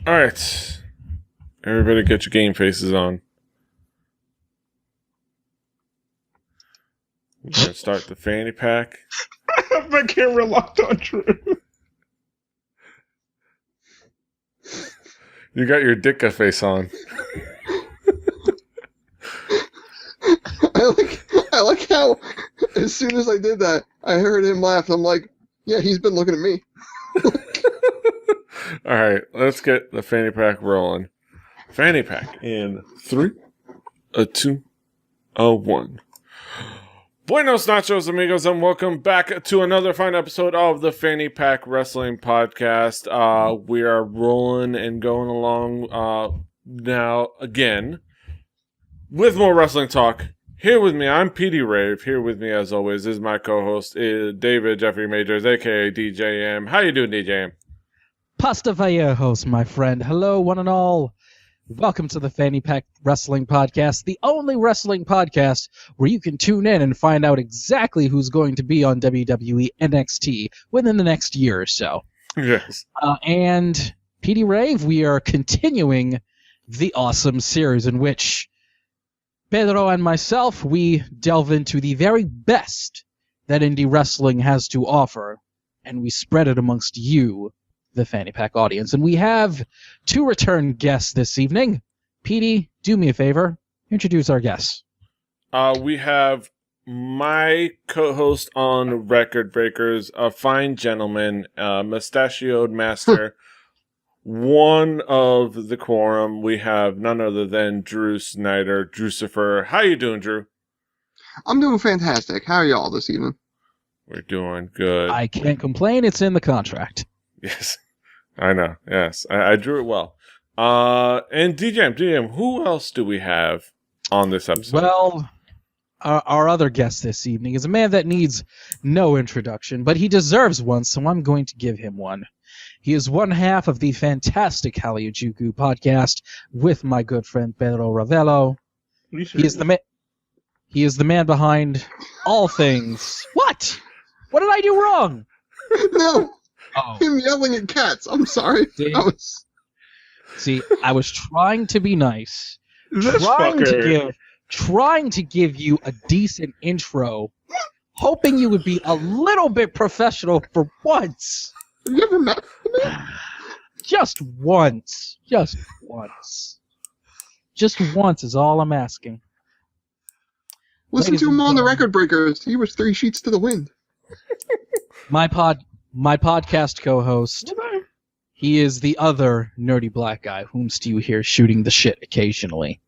All right. Everybody get your game faces on. We're going to start the fanny pack. I have my camera locked on Drew. You got your Dicka face on. I like how as soon as I did that, I heard him laugh. I'm like, yeah, he's been looking at me. All right, let's get the fanny pack rolling. Fanny pack in 3, 2, 1. Buenos nachos, amigos, and welcome back to another fine episode of the Fanny Pack Wrestling Podcast. We are rolling and going along now again with more wrestling talk. Here with me, I'm Petey Rave. Here with me, as always, is my co-host, David Jeffrey Majors, a.k.a. DJM. How you doing, DJM? Pasta Viejos, my friend. Hello, one and all. Welcome to the Fanny Pack Wrestling Podcast, the only wrestling podcast where you can tune in and find out exactly who's going to be on WWE NXT within the next year or so. Yes. And Petey Rave, we are continuing the awesome series in which Pedro and myself, we delve into the very best that indie wrestling has to offer, and we spread it amongst you, the Fanny Pack audience. And we have 2 return guests this evening. Petey, do me a favor, introduce our guests. We have my co-host on Record Breakers, a fine gentleman, mustachioed master, one of the quorum. We have none other than Drew Snyder, Drewcifer. How you doing, Drew? I'm doing fantastic. How are y'all this evening? We're doing good. I can't complain, it's in the contract. Yes, I know. Yes, I drew it well. And DJM, who else do we have on this episode? Well, our other guest this evening is a man that needs no introduction, but he deserves one, so I'm going to give him one. He is one half of the fantastic Halijuku podcast with my good friend Pedro Ravello. He is the man behind all things. What? What did I do wrong? No, Oh. him yelling at cats. I'm sorry. See, I was trying to be nice, This trying to give you a decent intro, hoping you would be a little bit professional for once. Have you ever met me? Just once. Just once. Just once is all I'm asking. Listen Ladies to him and on the gentlemen. Record Breakers. He was 3 sheets to the wind. My podcast co-host, he is the other nerdy black guy whomst you hear shooting the shit occasionally.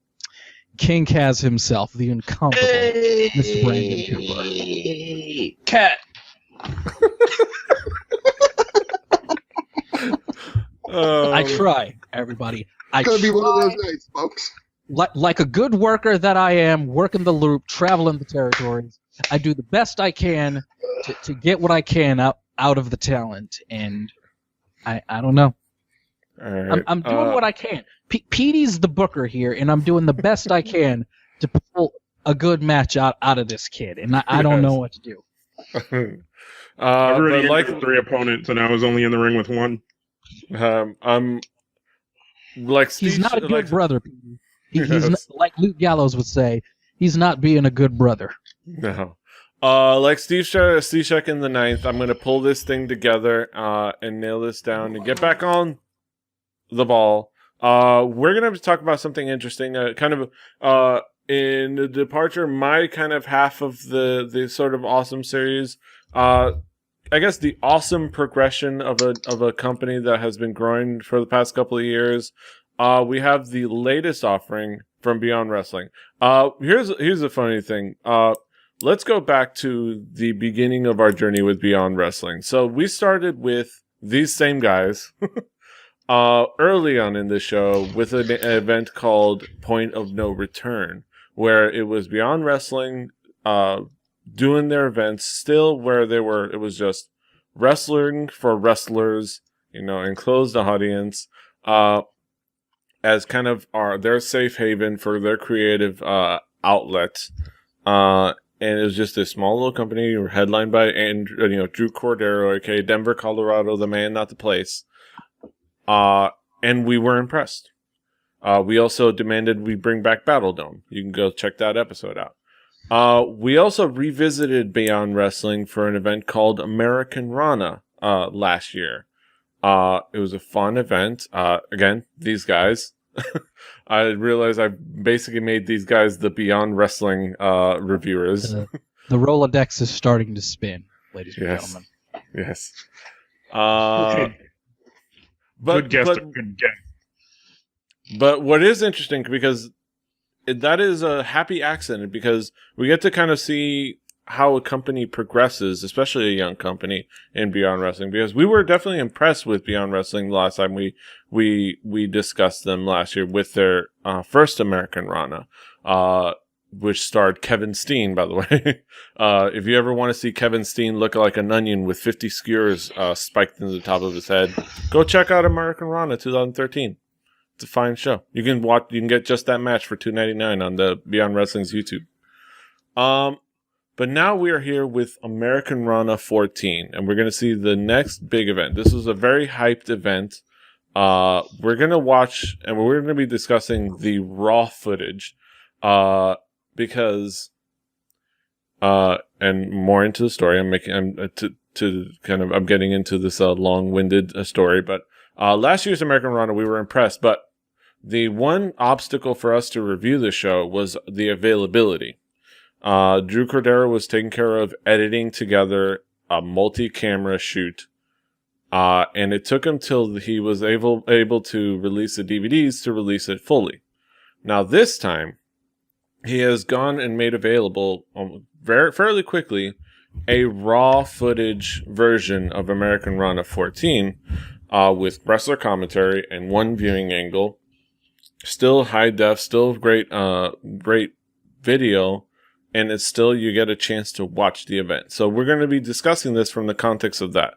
King Kaz himself, the incomparable Mr. Brandon Cooper. Cat. I try, everybody. I It's gonna be one of try, those nights, folks. like a good worker that I am, working the loop, traveling the territories. I do the best I can to get what I can out of the talent, and I don't know. All right. I'm doing what I can. Petey's the booker here, and I'm doing the best I can to pull a good match out of this kid, and I don't know what to do. I've already but like, entered 3 opponents, and I was only in the ring with 1. I'm like Steve, He's not a good like, brother. He's Yes. not, like Luke Gallows would say, he's not being a good brother. No. Like Steve Sheck in the 9th, I'm gonna pull this thing together and nail this down and get back on the ball. We're gonna talk about something interesting, kind of in the departure, my kind of half of the sort of awesome series. I guess the awesome progression of a company that has been growing for the past couple of years. We have the latest offering from Beyond Wrestling. Here's a funny thing. Let's go back to the beginning of our journey with Beyond Wrestling. So we started with these same guys early on in the show with an event called Point of No Return, where it was Beyond Wrestling doing their events still where it was just wrestling for wrestlers, enclosed audience, as kind of their safe haven for their creative outlet. And it was just a small little company headlined by Drew Cordero, aka Denver, Colorado, the man, not the place. and we were impressed. We also demanded we bring back Battle Dome. You can go check that episode out. We also revisited Beyond Wrestling for an event called Americanrana last year. It was a fun event. Again, these guys. I realized I basically made these guys the Beyond Wrestling reviewers. The Rolodex is starting to spin, ladies and gentlemen. Yes. Good guess. Good guess. But what is interesting, because that is a happy accident, because we get to kind of see how a company progresses, especially a young company in Beyond Wrestling, because we were definitely impressed with Beyond Wrestling the last time we discussed them last year with their first Americanrana, which starred Kevin Steen, by the way. If you ever want to see Kevin Steen look like an onion with 50 skewers spiked into the top of his head, go check out Americanrana 2013. It's a fine show. You can get just that match for $2.99 on the Beyond Wrestling's YouTube. But now we are here with Americanrana 14, and we're going to see the next big event. This was a very hyped event. We're going to watch, and we're going to be discussing the raw footage, because, and more into the story. I'm getting into this long-winded story, but last year's Americanrana, we were impressed, but the one obstacle for us to review the show was the availability. Drew Cordero was taking care of editing together a multi-camera shoot, and it took him till he was able to release the DVDs to release it fully. Now this time, he has gone and made available fairly quickly a raw footage version of Americanrana 14 with wrestler commentary and one viewing angle. Still high def, still great video, and it's still, you get a chance to watch the event. So we're going to be discussing this from the context of that.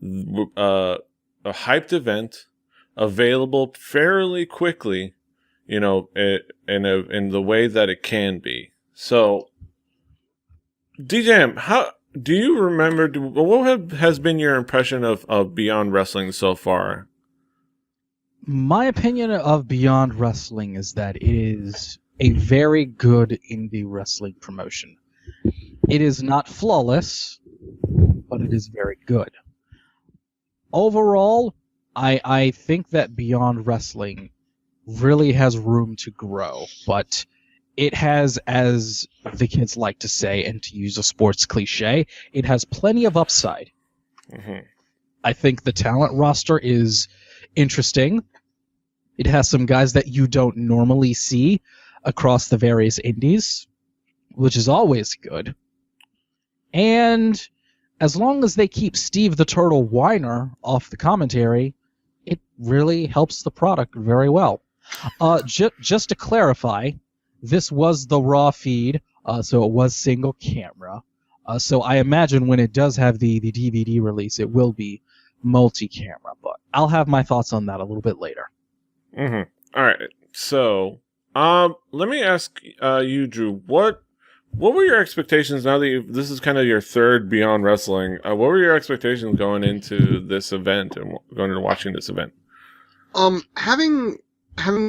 A hyped event, available fairly quickly, in the way that it can be. So, DJM, how do you remember? What has been your impression of Beyond Wrestling so far? My opinion of Beyond Wrestling is that it is a very good indie wrestling promotion. It is not flawless, but it is very good. Overall, I think that Beyond Wrestling really has room to grow, but it has, as the kids like to say, and to use a sports cliche, it has plenty of upside. Mm-hmm. I think the talent roster is interesting. It has some guys that you don't normally see across the various indies, which is always good. And as long as they keep Steve the Turtle Weiner off the commentary, it really helps the product very well. Just to clarify, this was the raw feed, so it was single camera. So I imagine when it does have the DVD release, it will be multi-camera. But I'll have my thoughts on that a little bit later. Mm-hmm. All right. So, let me ask you, Drew, what were your expectations now that this is kind of your third Beyond Wrestling? What were your expectations going into this event and going into watching this event? Having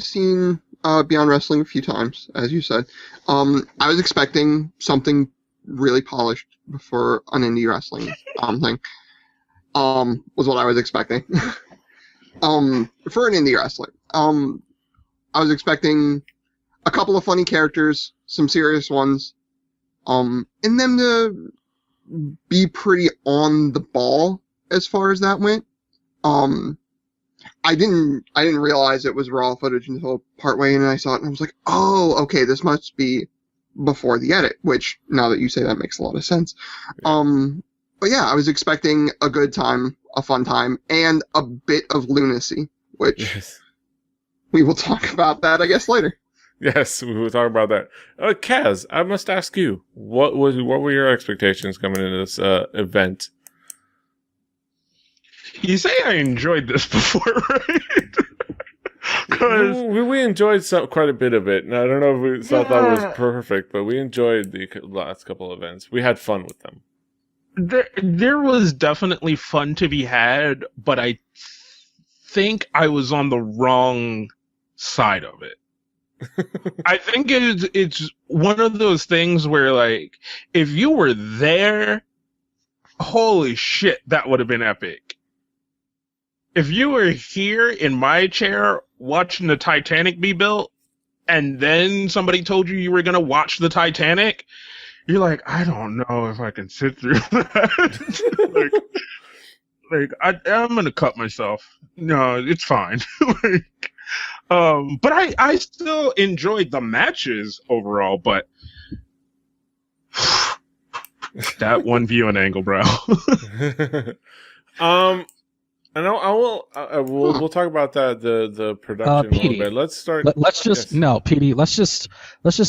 seen Beyond Wrestling a few times, as you said, I was expecting something really polished for an indie wrestling thing. Was what I was expecting. For an indie wrestler. I was expecting a couple of funny characters, some serious ones, and them to be pretty on the ball as far as that went. I didn't realize it was raw footage until partway in, and I saw it and I was like, oh, okay, this must be before the edit, which now that you say that makes a lot of sense. Yeah. But yeah, I was expecting a good time, a fun time, and a bit of lunacy, which Yes. we will talk about that, I guess, later. Yes, we will talk about that. Kaz, I must ask you, what were your expectations coming into this event? You say I enjoyed this before, right? Because We enjoyed quite a bit of it, and I don't know if we thought that was perfect, but we enjoyed the last couple of events. We had fun with them. there was definitely fun to be had, but I think I was on the wrong side of it. I think it's one of those things where, like, if you were there, holy shit, that would have been epic. If you were here in my chair watching the Titanic be built, and then somebody told you were going to watch the Titanic, you're like, I don't know if I can sit through that. I'm going to cut myself. No, it's fine. But I still enjoyed the matches overall, but that one viewing angle, bro. I know. We'll talk about that the production a little Petey, bit. Let's start. Let's just Petey. Let's just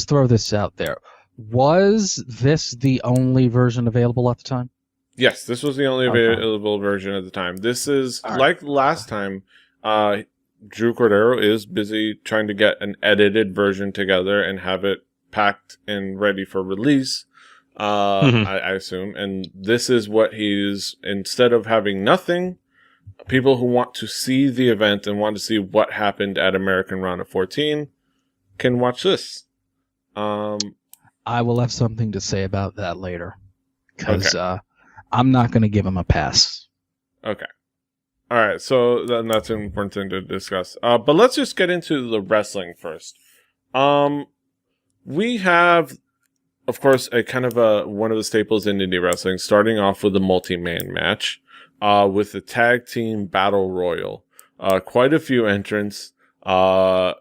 throw this out there. Was this the only version available at the time? Yes, this was the only available version at the time. This is like last time. Drew Cordero is busy trying to get an edited version together and have it packed and ready for release. I assume, and this is what he's, instead of having nothing, people who want to see the event and want to see what happened at Americanrana 14 can watch this. I will have something to say about that later, because I'm not going to give him a pass. Okay. All right, so that's an important thing to discuss. But let's just get into the wrestling first. We have, of course, a kind of one of the staples in indie wrestling, starting off with a multi-man match, with the tag team battle royal. Quite a few entrants, quite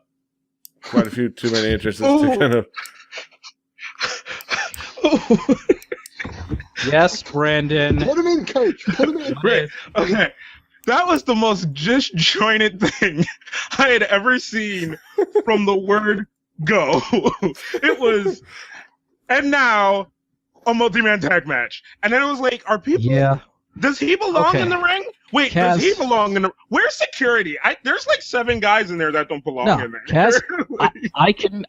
a few too many entrances to kind of. Yes, Brandon. Put him in, coach. Put him in. Great. Okay. That was the most disjointed thing I had ever seen from the word go. It was, and now a multi-man tag match. And then it was like, are people, does he belong in the ring? Wait, Kaz, does he belong in the, where's security? There's like 7 guys in there that don't belong in there. Kaz,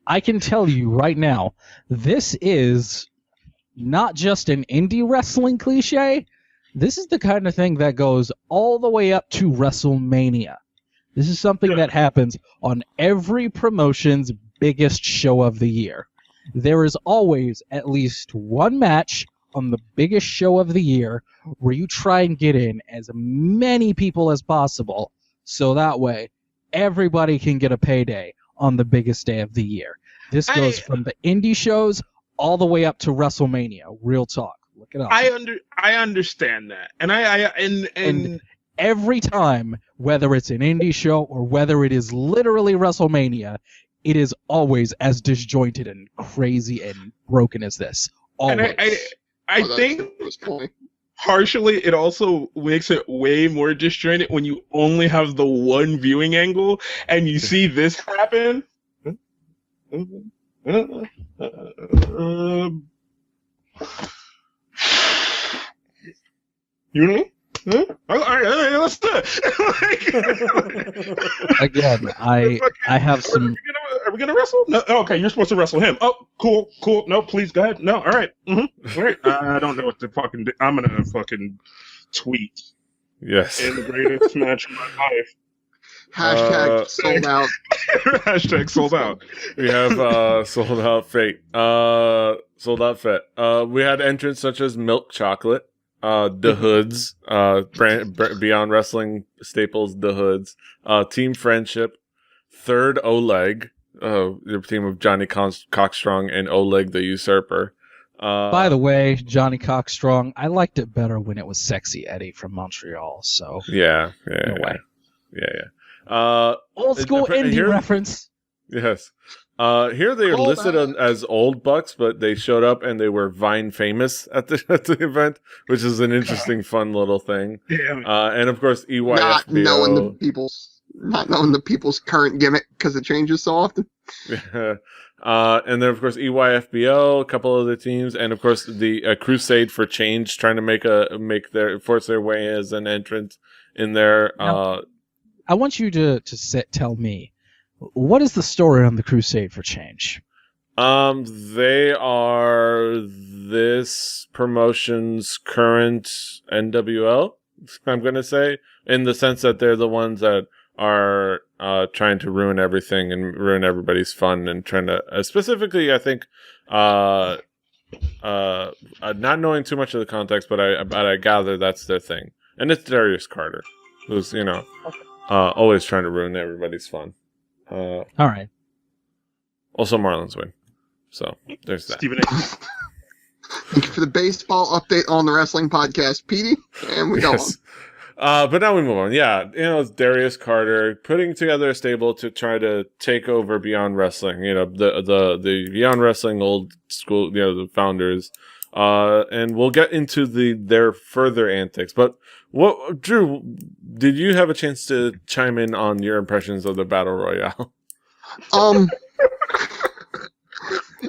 I can tell you right now, this is not just an indie wrestling cliche. This is the kind of thing that goes all the way up to WrestleMania. This is something that happens on every promotion's biggest show of the year. There is always at least one match on the biggest show of the year where you try and get in as many people as possible, so that way everybody can get a payday on the biggest day of the year. This goes from the indie shows all the way up to WrestleMania. Real talk. Look it up. I understand that, and every time, whether it's an indie show or whether it is literally WrestleMania, it is always as disjointed and crazy and broken as this. Always. And I think partially it also makes it way more disjointed when you only have the one viewing angle and you see this happen. You know? Huh? All right, let's do it. Again, I have some. Are we gonna wrestle? No. Okay, you're supposed to wrestle him. Oh, cool. No, please go ahead. No, all right. All right. I don't know what to fucking do. I'm gonna fucking tweet. Yes. In the greatest match of my life. Hashtag sold out. Hashtag sold out. We have sold out fate. Sold out fit. We had entrants such as Milk Chocolate, The Hoods, Beyond Wrestling staples, The Hoods, Team Friendship, Third Oleg, the team of Johnny Cockstrong and Oleg the Usurper. By the way, Johnny Cockstrong, I liked it better when it was Sexy Eddie from Montreal. So yeah. Old school indie reference. Yes. Here they are listed as old bucks, but they showed up and they were Vine famous at the event, which is an interesting, fun little thing. And of course, EYFBO. Not knowing the people's current gimmick because it changes so often. And then of course EYFBO, a couple other teams, and of course the Crusade for Change, trying to force their way as an entrant in there. Now, I want you to tell me, what is the story on the Crusade for Change? They are this promotion's current NWL, I'm going to say, in the sense that they're the ones that are trying to ruin everything and ruin everybody's fun and trying to specifically, I think, not knowing too much of the context, but I gather that's their thing, and it's Darius Carter, who's always trying to ruin everybody's fun. All right. Also, Marlins win, so there's that. Stephen A. Thank you for the baseball update on the wrestling podcast, Petey. And we go on. But now we move on. Yeah, it's Darius Carter putting together a stable to try to take over Beyond Wrestling. The Beyond Wrestling old school, the founders. And we'll get into their further antics. But Drew, did you have a chance to chime in on your impressions of the Battle Royale?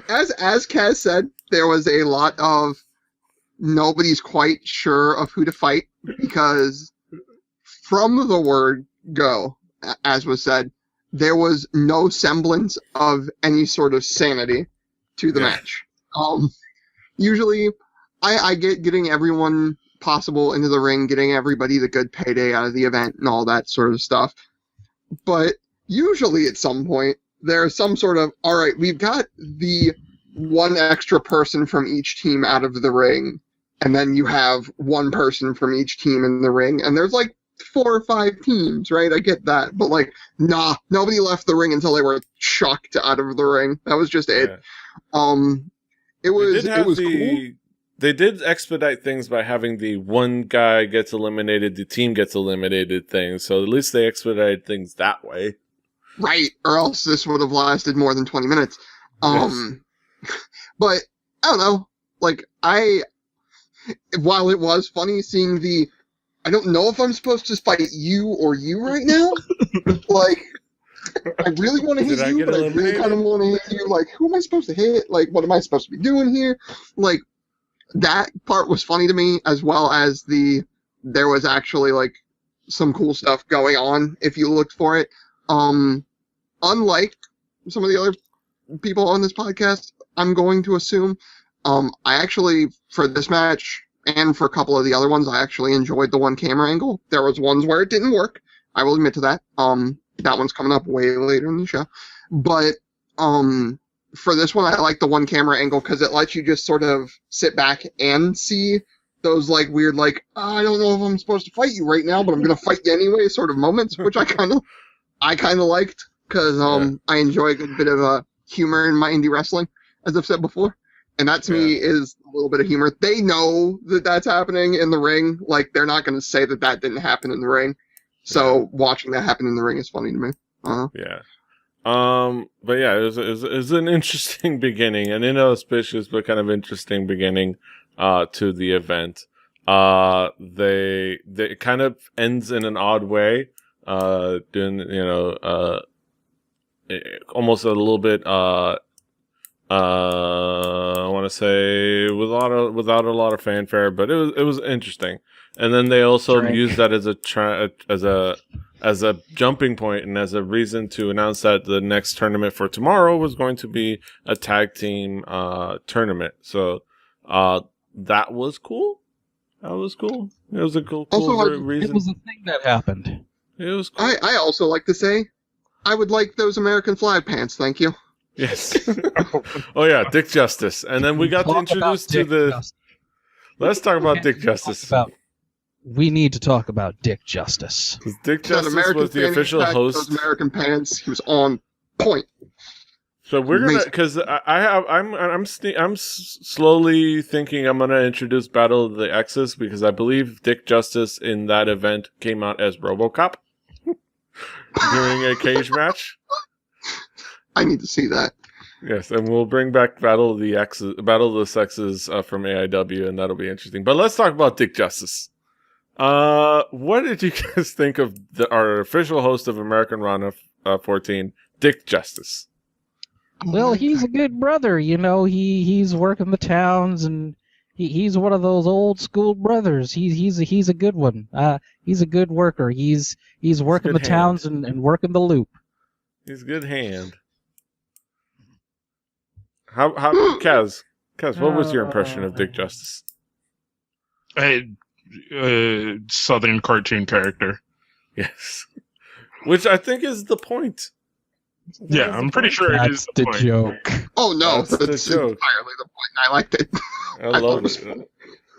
As Kaz said, there was a lot of nobody's quite sure of who to fight because from the word go, as was said, there was no semblance of any sort of sanity to the match. Usually, I get getting everyone possible into the ring, getting everybody the good payday out of the event and all that sort of stuff. But usually at some point, there's some sort of, all right, we've got the one extra person from each team out of the ring, and then you have one person from each team in the ring, and there's like 4 or 5 teams, right? I get that, but like, nah, nobody left the ring until they were chucked out of the ring. That was just it. Yeah. It was cool. They did expedite things by having the one guy gets eliminated, the team gets eliminated thing, so at least they expedited things that way. Right, or else this would have lasted more than 20 minutes. Yes. But, I don't know, like, while it was funny seeing I don't know if I'm supposed to fight you or you right now. Like, I really want to hit you, but I really kind of want to hit you. Like, who am I supposed to hit? Like, what am I supposed to be doing here? Like, that part was funny to me, as well as there was actually, like, some cool stuff going on if you looked for it. Unlike some of the other people on this podcast, I'm going to assume, I actually, for this match and for a couple of the other ones, I actually enjoyed the one camera angle. There was ones where it didn't work. I will admit to that. That one's coming up way later in the show. But, for this one, I like the one camera angle because it lets you just sort of sit back and see those like weird, like, I don't know if I'm supposed to fight you right now, but I'm going to fight you anyway sort of moments, which I kind of liked because, I enjoy a good bit of, humor in my indie wrestling, as I've said before. And that to me is a little bit of humor. They know that that's happening in the ring. Like, they're not going to say that didn't happen in the ring. So watching that happen in the ring is funny to me. Yeah. But yeah, it was an interesting beginning, an inauspicious but kind of interesting beginning to the event. It kind of ends in an odd way, doing almost a little bit I want to say without a lot of fanfare, but it was interesting. And then they also used that as a jumping point and as a reason to announce that the next tournament for tomorrow was going to be a tag team tournament. So that was cool. That was cool. It was a cool reason. It was a thing that happened. It was cool. I also like to say, I would like those American flag pants, thank you. Yes. Oh yeah, Dick Justice. And then we got introduced to the... Justice. Let's talk about Dick Justice. We need to talk about Dick Justice. Dick Justice was the official host. Those American pants, he was on point. So we're gonna, because I'm slowly thinking I'm gonna introduce Battle of the Exes because I believe Dick Justice in that event came out as RoboCop during a cage match. I need to see that. Yes, and we'll bring back Battle of the Sexes from AIW, and that'll be interesting. But let's talk about Dick Justice. What did you guys think of our official host of Americanrana 14, Dick Justice? Well, he's a good brother, he's working the towns, and he's one of those old school brothers. He's a good one. He's a good worker. He's working the towns and working the loop. He's a good hand. How Kaz, what was your impression of Dick Justice? Southern cartoon character. Yes. which I think is the point. Yeah, I'm pretty sure it is That's the point. joke. Oh no, That's the that's joke. entirely the point. I liked it. I thought love it was it.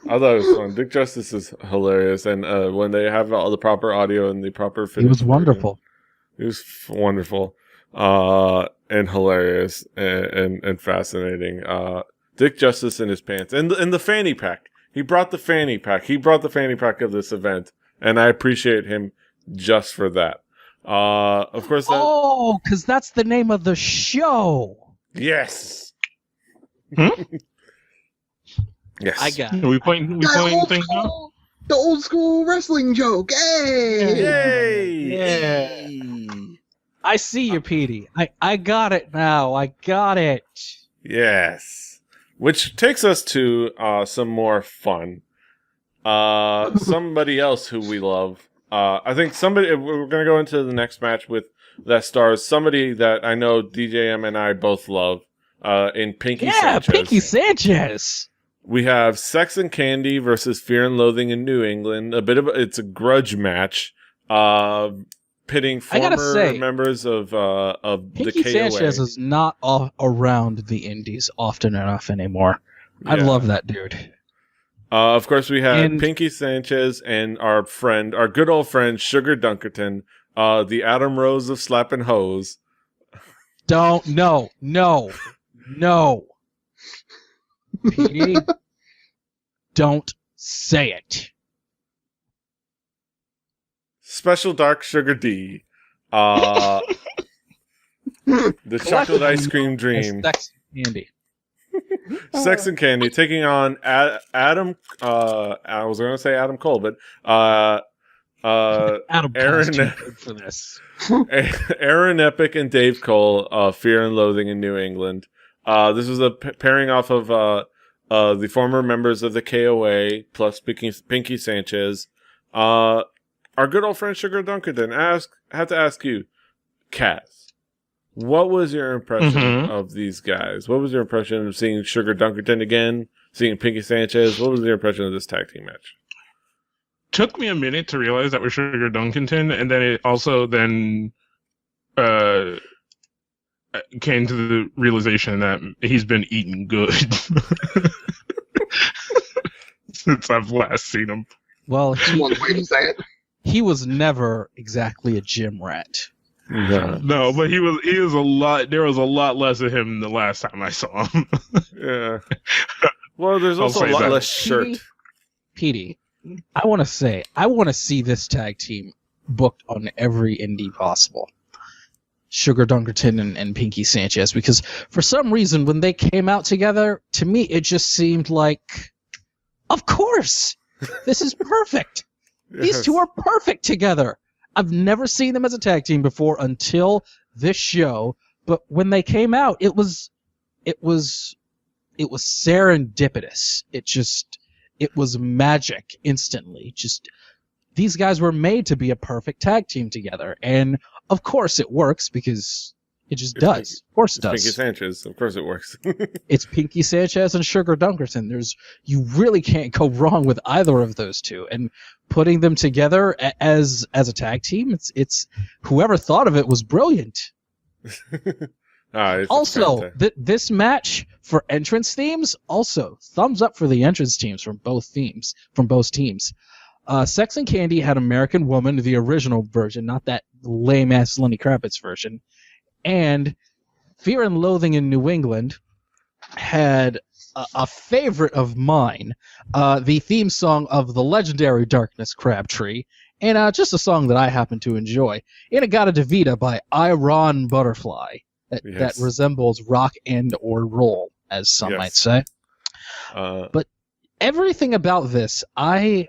I thought it was fun. Dick Justice is hilarious, and when they have all the proper audio and the proper It finished was version, wonderful. it was wonderful, and hilarious and fascinating. Dick Justice in his pants and the fanny pack. He brought the fanny pack. He brought the fanny pack of this event, and I appreciate him just for that. Of course. Oh, because that's the name of the show. Yes. Hmm? I Yes. got Are it. we playing things now? The old school wrestling joke. Hey! Yay! I see you, Petey. I got it now. I got it. Yes. Which takes us to some more fun. Somebody else who we love. I think we're going to go into the next match with that stars somebody that I know DJM and I both love in Pinky Sanchez. Pinky Sanchez. We have Sex and Candy versus Fear and Loathing in New England. It's a grudge match, pitting former members of the Pinky KOA. Sanchez is not around the indies often enough anymore. I Yeah. love that dude. Of course, we had And- Pinky Sanchez and our good old friend Sugar Dunkerton, the Adam Rose of slapping hoes. No. Petey, don't say it. Special Dark Sugar D. The Chocolate Ice Cream Dream. Sex Candy. Sex and Candy taking on Adam. I was going to say Adam Cole, but Adam Aaron- Cole's too good for this. Aaron Epic and Dave Cole, Fear and Loathing in New England. This was a pairing off of the former members of the KOA plus Pinky Sanchez. Our good old friend Sugar Dunkerton. Had to ask you, Kaz, what was your impression of these guys? What was your impression of seeing Sugar Dunkerton again, seeing Pinky Sanchez? What was your impression of this tag team match? Took me a minute to realize that was Sugar Dunkerton, and then it also then came to the realization that he's been eating good since I've last seen him. Well, That's one way to say it. he was never exactly a gym rat. Yeah. No, but he was a lot. There was a lot less of him the last time I saw him. Yeah. Well, there's I'll also a say lot that. less shirt. Petey, I want to see this tag team booked on every indie possible. Sugar Dunkerton and Pinky Sanchez, because for some reason when they came out together, to me it just seemed like, of course, this is perfect. These two are perfect together. I've never seen them as a tag team before until this show, but when they came out, it was serendipitous. It was magic instantly. Just these guys were made to be a perfect tag team together, and of course it works because it just does. Of course it does. Pinky Sanchez, of course it works. It's Pinky Sanchez and Sugar Dunkerton. You really can't go wrong with either of those two. And putting them together as a tag team, it's whoever thought of it was brilliant. Also, this match for entrance themes, also thumbs up for the entrance teams from both teams. Sex and Candy had American Woman, the original version, not that lame ass Lenny Kravitz version. And Fear and Loathing in New England had a favorite of mine, the theme song of the legendary Darkness Crabtree, and just a song that I happen to enjoy, Inagata Devita by Iron Butterfly, that resembles rock and or roll, as some might say. But everything about this, I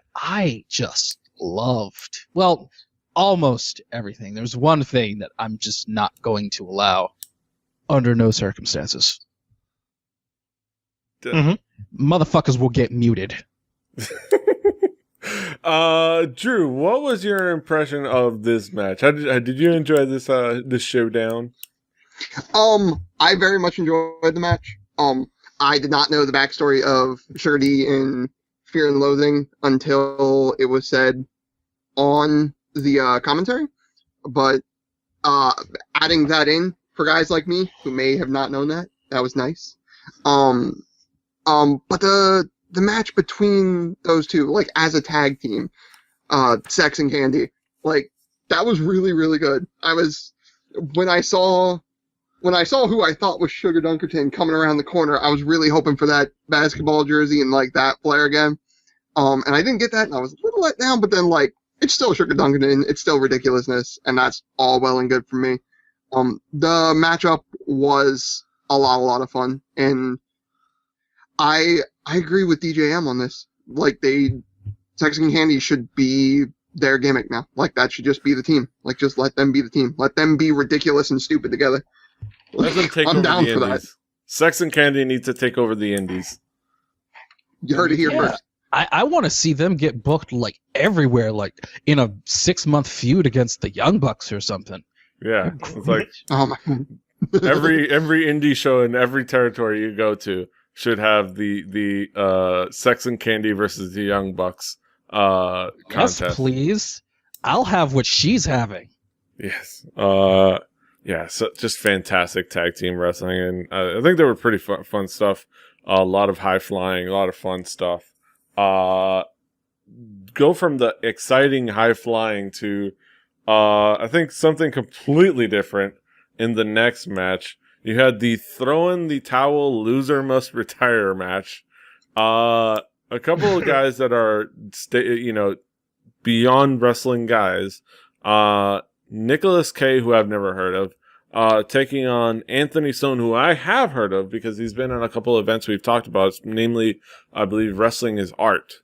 just loved. Well, almost everything. There's one thing that I'm just not going to allow under no circumstances. Motherfuckers will get muted. Drew, what was your impression of this match? How did you enjoy this showdown? I very much enjoyed the match. I did not know the backstory of Sugar D in Fear and Loathing until it was said on the commentary. but adding that in for guys like me who may have not known that was nice. But the match between those two, like as a tag team, Sex and Candy, like that was really, really good. When I saw who I thought was Sugar Dunkerton coming around the corner, I was really hoping for that basketball jersey and like that flare again. And I didn't get that, and I was a little let down, but then like it's still Sugar Dunkerton, it's still ridiculousness, and that's all well and good for me. The matchup was a lot of fun, and I agree with DJM on this. Like Sex and Candy should be their gimmick now. Like that should just be the team. Like just let them be the team. Let them be ridiculous and stupid together. Let them take I'm over down the for indies. that. Sex and Candy needs to take over the indies. You heard it here Yeah. first. I want to see them get booked like everywhere, like in a 6-month feud against the Young Bucks or something. Yeah, it's like Oh my. every indie show in every territory you go to should have the Sex and Candy versus the Young Bucks Yes, contest. please. I'll have what she's having. Yes. Yeah, so just fantastic tag team wrestling, and I think they were pretty fun stuff. A lot of high flying, a lot of fun stuff. Go from the exciting high flying to I think something completely different in the next match. You had the throw in the towel, loser must retire match. A couple of guys that are beyond wrestling guys. Nicholas K, who I've never heard of, taking on Anthony Stone, who I have heard of because he's been on a couple of events we've talked about, namely, I believe, Wrestling is Art.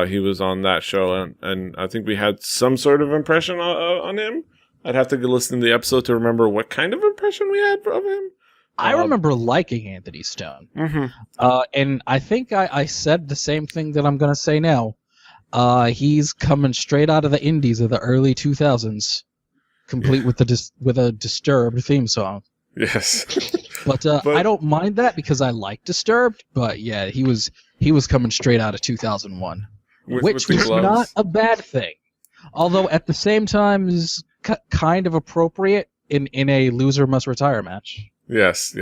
He was on that show, and I think we had some sort of impression on him. I'd have to go listen to the episode to remember what kind of impression we had of him. I remember liking Anthony Stone. Mm-hmm. And I think I said the same thing that I'm going to say now. He's coming straight out of the indies of the early 2000s, complete with a Disturbed theme song. Yes. But I don't mind that because I like Disturbed. But yeah, he was coming straight out of 2001, which the was gloves. not a bad thing. Although at the same time is kind of appropriate in a loser must retire match. Yes.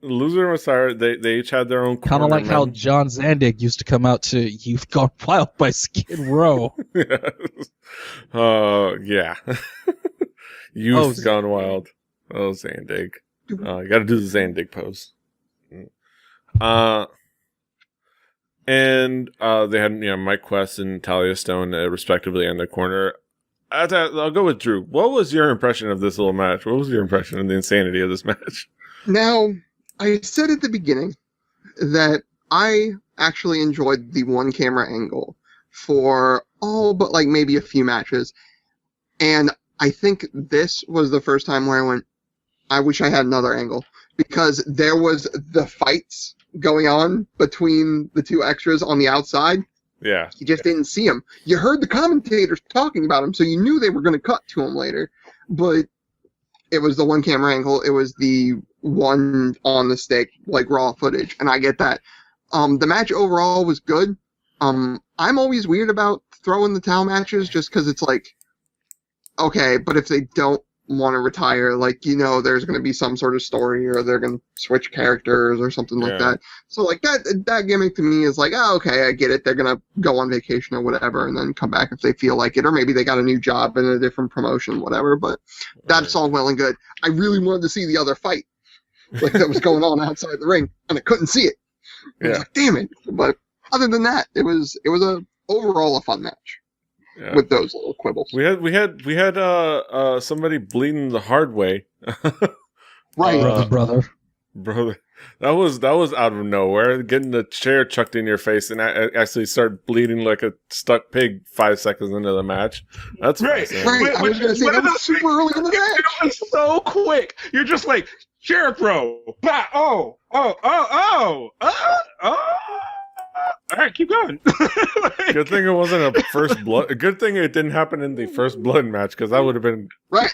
Loser and Retire, they each had their own Kind of like how cornermen. John Zandig used to come out to Youth Gone Wild by Skid Row. Yes. Yeah. Youth Gone Wild. Oh, Zandig. You gotta do the Zandig pose. And they had Mike Quest and Talia Stone respectively in the corner. I'll go with Drew. What was your impression of this little match? What was your impression of the insanity of this match? Now, I said at the beginning that I actually enjoyed the one camera angle for all but like maybe a few matches. And I think this was the first time where I went, I wish I had another angle. Because there was the fights going on between the two extras on the outside. Yeah. You just didn't see them. You heard the commentators talking about them, so you knew they were going to cut to them later. But it was the one camera angle. It was the one on the stick, like raw footage, and I get that. The match overall was good. I'm always weird about throwing the towel matches just because it's like, okay, but if they don't want to retire, like, there's going to be some sort of story or they're going to switch characters or something like that. So like that gimmick to me is like, oh, okay, I get it. They're going to go on vacation or whatever and then come back if they feel like it, or maybe they got a new job in a different promotion, whatever. But that's all well and good. I really wanted to see the other fight like that was going on outside the ring, and I couldn't see it. I was like, damn it. But other than that, it was overall a fun match. Yeah. With those little quibbles. We had somebody bleeding the hard way. Right. Brother. That was out of nowhere. Getting the chair chucked in your face and actually start bleeding like a stuck pig 5 seconds into the match. That's Right. fascinating. Right. I was going to say that was super early in the match. It was so quick. You're just like, chair throw. Bah, oh. All right, keep going. Good thing it wasn't a first blood. Good thing it didn't happen in the first blood match, because that would have been Right.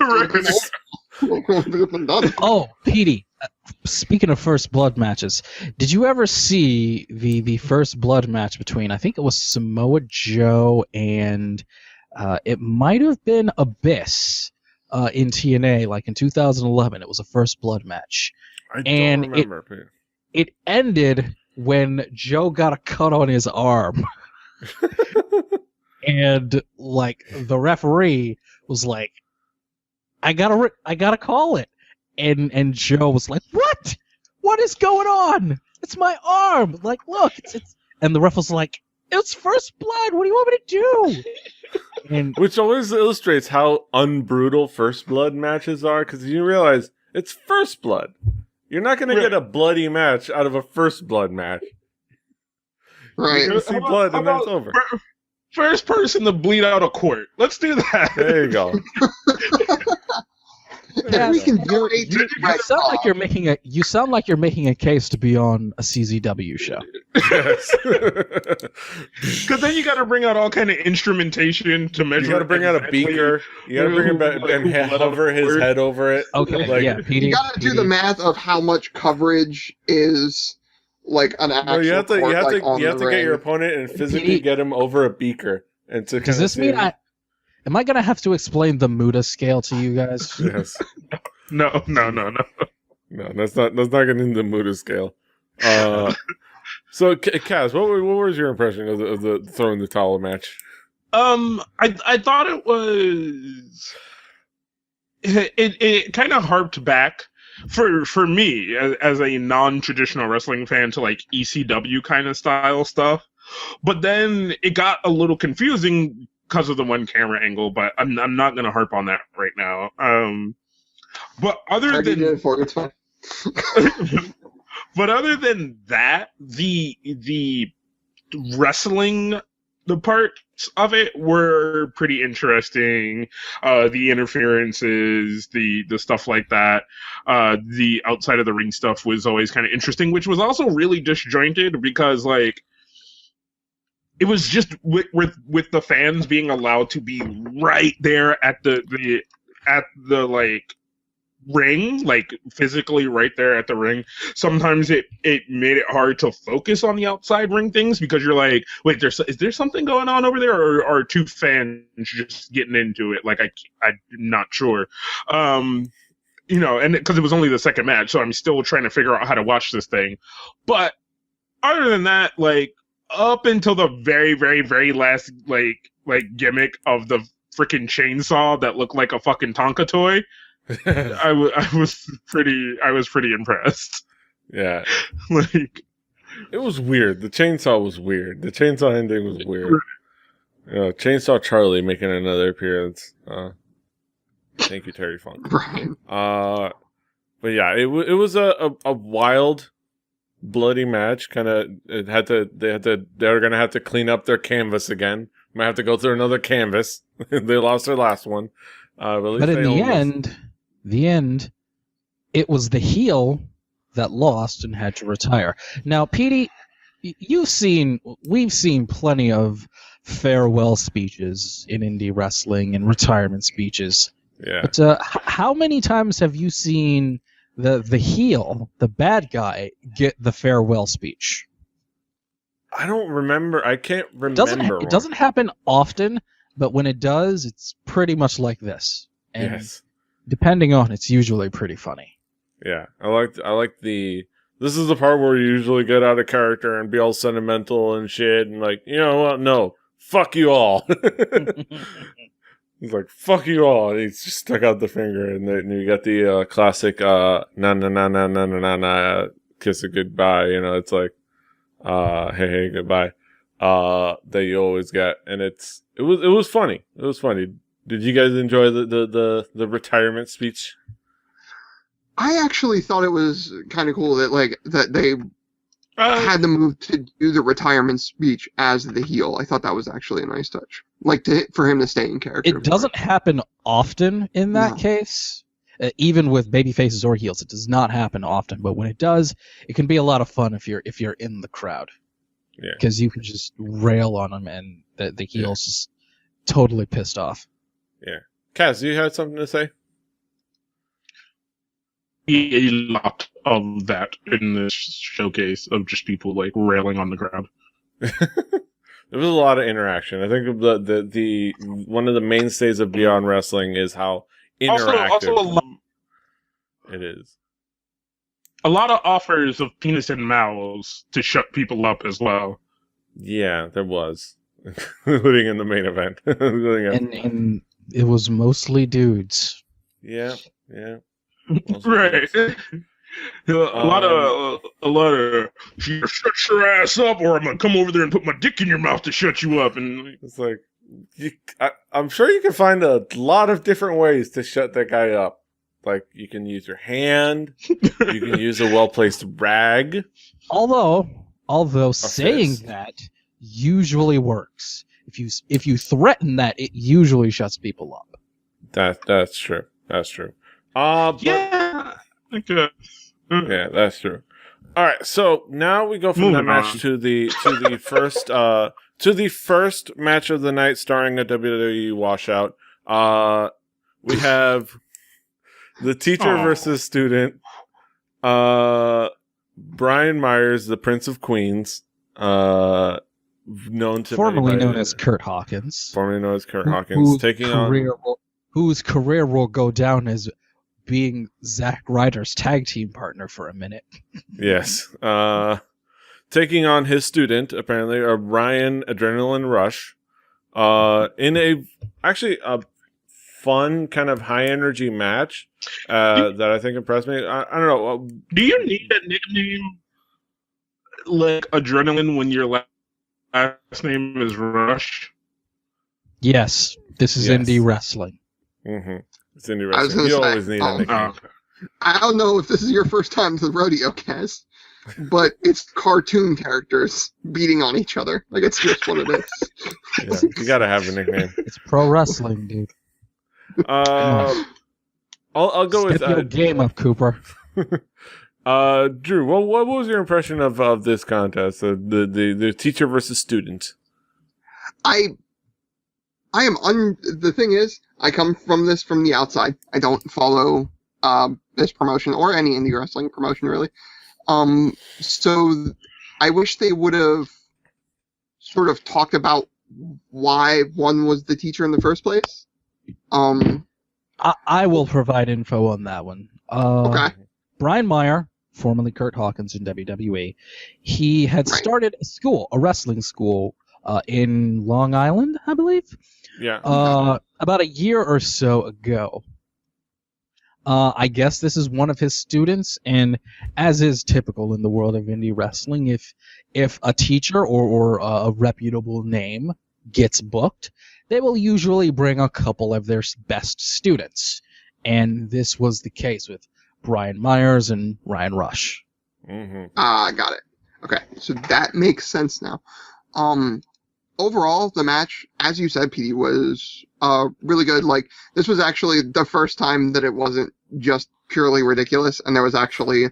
Oh, Petey, speaking of first blood matches, did you ever see the first blood match between, I think it was Samoa Joe and It might have been Abyss in TNA, like in 2011. It was a First Blood match. I And don't remember. It ended when Joe got a cut on his arm. And like the referee was like, I gotta call it. And Joe was like, what is going on? It's my arm. Like, look, it's and the ref was like, it's First Blood. What do you want me to do? And Which always illustrates how unbrutal First Blood matches are, because you realize it's First Blood. You're not going to get a bloody match out of a First Blood match. Right. You're going to see blood and then it's over. First person to bleed out a quart. Let's do that. There you go. If we can donate to you sound like you're making a case to be on a CZW show. Yes. Because then you got to bring out all kind of instrumentation to measure. You got to bring out a beaker. You got to bring him back and hover his head over it. Okay, Like, yeah. PD, you got to do the math of how much coverage is like an actual. No, you have to. court, You have like, to. on You have the to get ring. your opponent and physically get him over a beaker. And to Does this mean am I gonna have to explain the Muda scale to you guys? Yes. No. No, that's not getting into the Muda scale. So, Kaz, what was your impression of the throwing the towel match? I thought it was. It kind of harped back for me as a non-traditional wrestling fan to like ECW kind of style stuff, but then it got a little confusing because of the one camera angle. But I'm not gonna harp on that right now. But other than it's fine. but other than that, the wrestling, the parts of it were pretty interesting. The interferences, the stuff like that. The outside of the ring stuff was always kind of interesting, which was also really disjointed because like it was just with the fans being allowed to be right there at the like ring, like physically right there at the ring. Sometimes it made it hard to focus on the outside ring things because you're like, wait, is there something going on over there, or are two fans just getting into it? Like I'm not sure. And because it was only the second match, so I'm still trying to figure out how to watch this thing. But other than that, like up until the very, very, very last like gimmick of the freaking chainsaw that looked like a fucking Tonka toy, I was pretty impressed. Yeah, like it was weird. The chainsaw was weird. The chainsaw ending was weird. Chainsaw Charlie making another appearance. Thank you, Terry Funk. Right. But yeah, it was a wild, bloody match. Kind of, they were gonna have to clean up their canvas again. Might have to go through another canvas. They lost their last one. But in the end, it was the heel that lost and had to retire. Now, Petey, we've seen plenty of farewell speeches in indie wrestling and retirement speeches. Yeah. But how many times have you seen the heel, the bad guy, get the farewell speech? I don't remember. I can't remember. It doesn't happen often, but when it does, it's pretty much like this. And Yes. depending on, it's usually pretty funny. Yeah, I like the. This is the part where you usually get out of character and be all sentimental and shit, and like, you know what? No, fuck you all. He's like, fuck you all, and he's just stuck out the finger, and then you got the classic na na na na na na na na kiss it goodbye. It's like, hey goodbye. That you always get, and it was funny. It was funny. Did you guys enjoy the retirement speech? I actually thought it was kind of cool that they had the move to do the retirement speech as the heel. I thought that was actually a nice touch. For him to stay in character. It doesn't happen often in that case. Even with baby faces or heels, it does not happen often. But when it does, it can be a lot of fun if you're in the crowd. Yeah. Because you can just rail on them, and the heel's just totally pissed off. Yeah. Kaz, you had something to say? A lot of that in this showcase of just people like railing on the crowd. There was a lot of interaction. I think the one of the mainstays of Beyond Wrestling is how interactive Also it is. a lot of offers of penis and mouths to shut people up as well. Yeah, there was, including in the main event. And it was mostly dudes. Yeah. Right. A lot of shut your ass up, or I'm gonna come over there and put my dick in your mouth to shut you up. And it's like, I'm sure you can find a lot of different ways to shut that guy up. Like, you can use your hand, you can use a well-placed rag. Although saying fist. that usually works. If you threaten that, it usually shuts people up. That's true. That's true. But, yeah, okay. Yeah, that's true. All right, so now we go from Moving that match on. to the first match of the night, starring a WWE washout. We have the teacher Aw. versus student. Brian Myers, the Prince of Queens, known to Formerly many by- known as Kurt Hawkins. formerly known as Kurt Hawkins, whose career will go down as being Zack Ryder's tag team partner for a minute. Yes. Taking on his student, apparently, Ryan Adrenaline Rush, in a fun, kind of high energy match that I think impressed me. I don't know. Do you need a nickname like Adrenaline when your last name is Rush? Yes, this is Yes. indie wrestling. Mm-hmm. It's indie I was wrestling. You gonna say, always need a nickname. Oh, okay. I don't know if this is your first time to the rodeo, Kaz, but it's cartoon characters beating on each other. Like, it's just what it is. Yeah, you gotta have a nickname. It's pro wrestling, dude. I'll go with Step your game up, Cooper. Drew. What was your impression of this contest? The teacher versus student. I am the thing is, I come from this from the outside. I don't follow this promotion or any indie wrestling promotion really. So I wish they would have sort of talked about why one was the teacher in the first place. I will provide info on that one. Okay. Brian Meyer, formerly Kurt Hawkins in WWE, he had Right. started a wrestling school in Long Island, I believe. Yeah. About a year or so ago. I guess this is one of his students, and as is typical in the world of indie wrestling, if a teacher or a reputable name gets booked, they will usually bring a couple of their best students. And this was the case with Brian Myers and Ryan Rush. Mm-hmm. Got it. Okay, so that makes sense now. Overall, the match, as you said, PD, was really good. Like, this was actually the first time that it wasn't just purely ridiculous, and there was actually,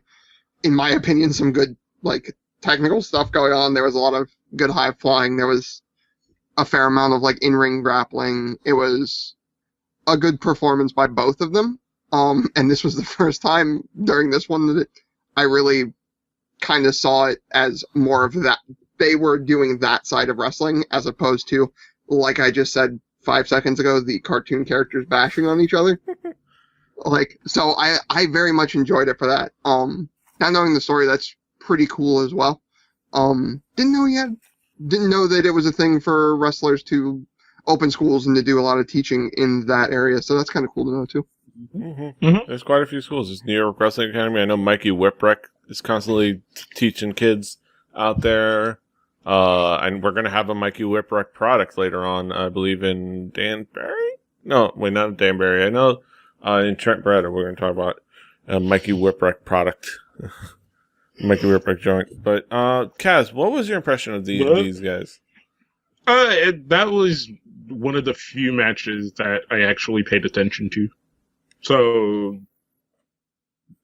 in my opinion, some good, like, technical stuff going on. There was a lot of good high flying. There was a fair amount of, like, in-ring grappling. It was a good performance by both of them. And this was the first time during this one that I really kind of saw it as more of that. They were doing that side of wrestling as opposed to, like I just said 5 seconds ago, the cartoon characters bashing on each other. Like, so I very much enjoyed it for that. Not knowing the story, that's pretty cool as well. Didn't know that it was a thing for wrestlers to open schools and to do a lot of teaching in that area. So that's kind of cool to know too. Mm-hmm. Mhm. There's quite a few schools. There's New York Wrestling Academy. I know Mikey Whipwreck is constantly teaching kids out there. And we're going to have a Mikey Whipwreck product later on, I believe, in Danbury? No, wait, not Danbury. I know in Trent Breda we're going to talk about a Mikey Whipwreck product. Mikey Whipwreck joint. But, Kaz, what was your impression of these guys? That was one of the few matches that I actually paid attention to. So,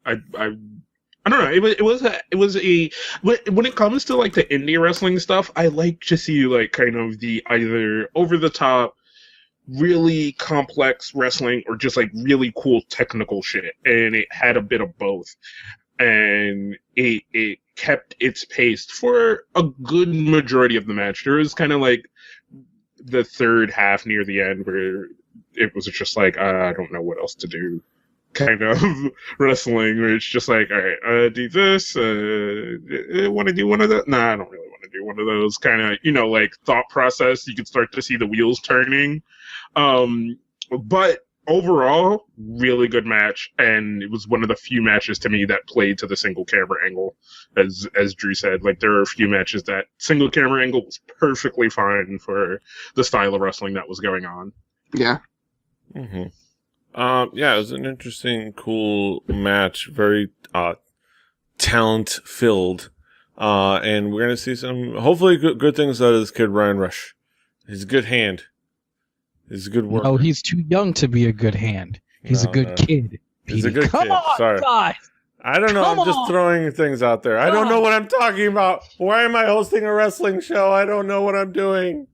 I don't know. It was a when it comes to like the indie wrestling stuff, I like to see like kind of the either over the top, really complex wrestling or just like really cool technical shit, and it had a bit of both. and it kept its pace for a good majority of the match. There was kind of like the third half near the end where it was just like, I don't know what else to do kind of wrestling, where it's just like, all right, do this, want to do one of those? Nah, I don't really want to do one of those kind of, like thought process. You could start to see the wheels turning. But overall, really good match, and it was one of the few matches to me that played to the single camera angle, as Drew said. Like, there are a few matches that single camera angle was perfectly fine for the style of wrestling that was going on. Yeah. Mm-hmm. Yeah, it was an interesting, cool match, very talent filled, and we're gonna see some hopefully good things out of this kid Ryan Rush. He's a good hand. He's a good worker. No, he's too young to be a good hand. He's a good kid. He's a good Come kid. on, Sorry. guys. I don't know. I'm just throwing things out there. I don't know what I'm talking about. Why am I hosting a wrestling show? I don't know what I'm doing.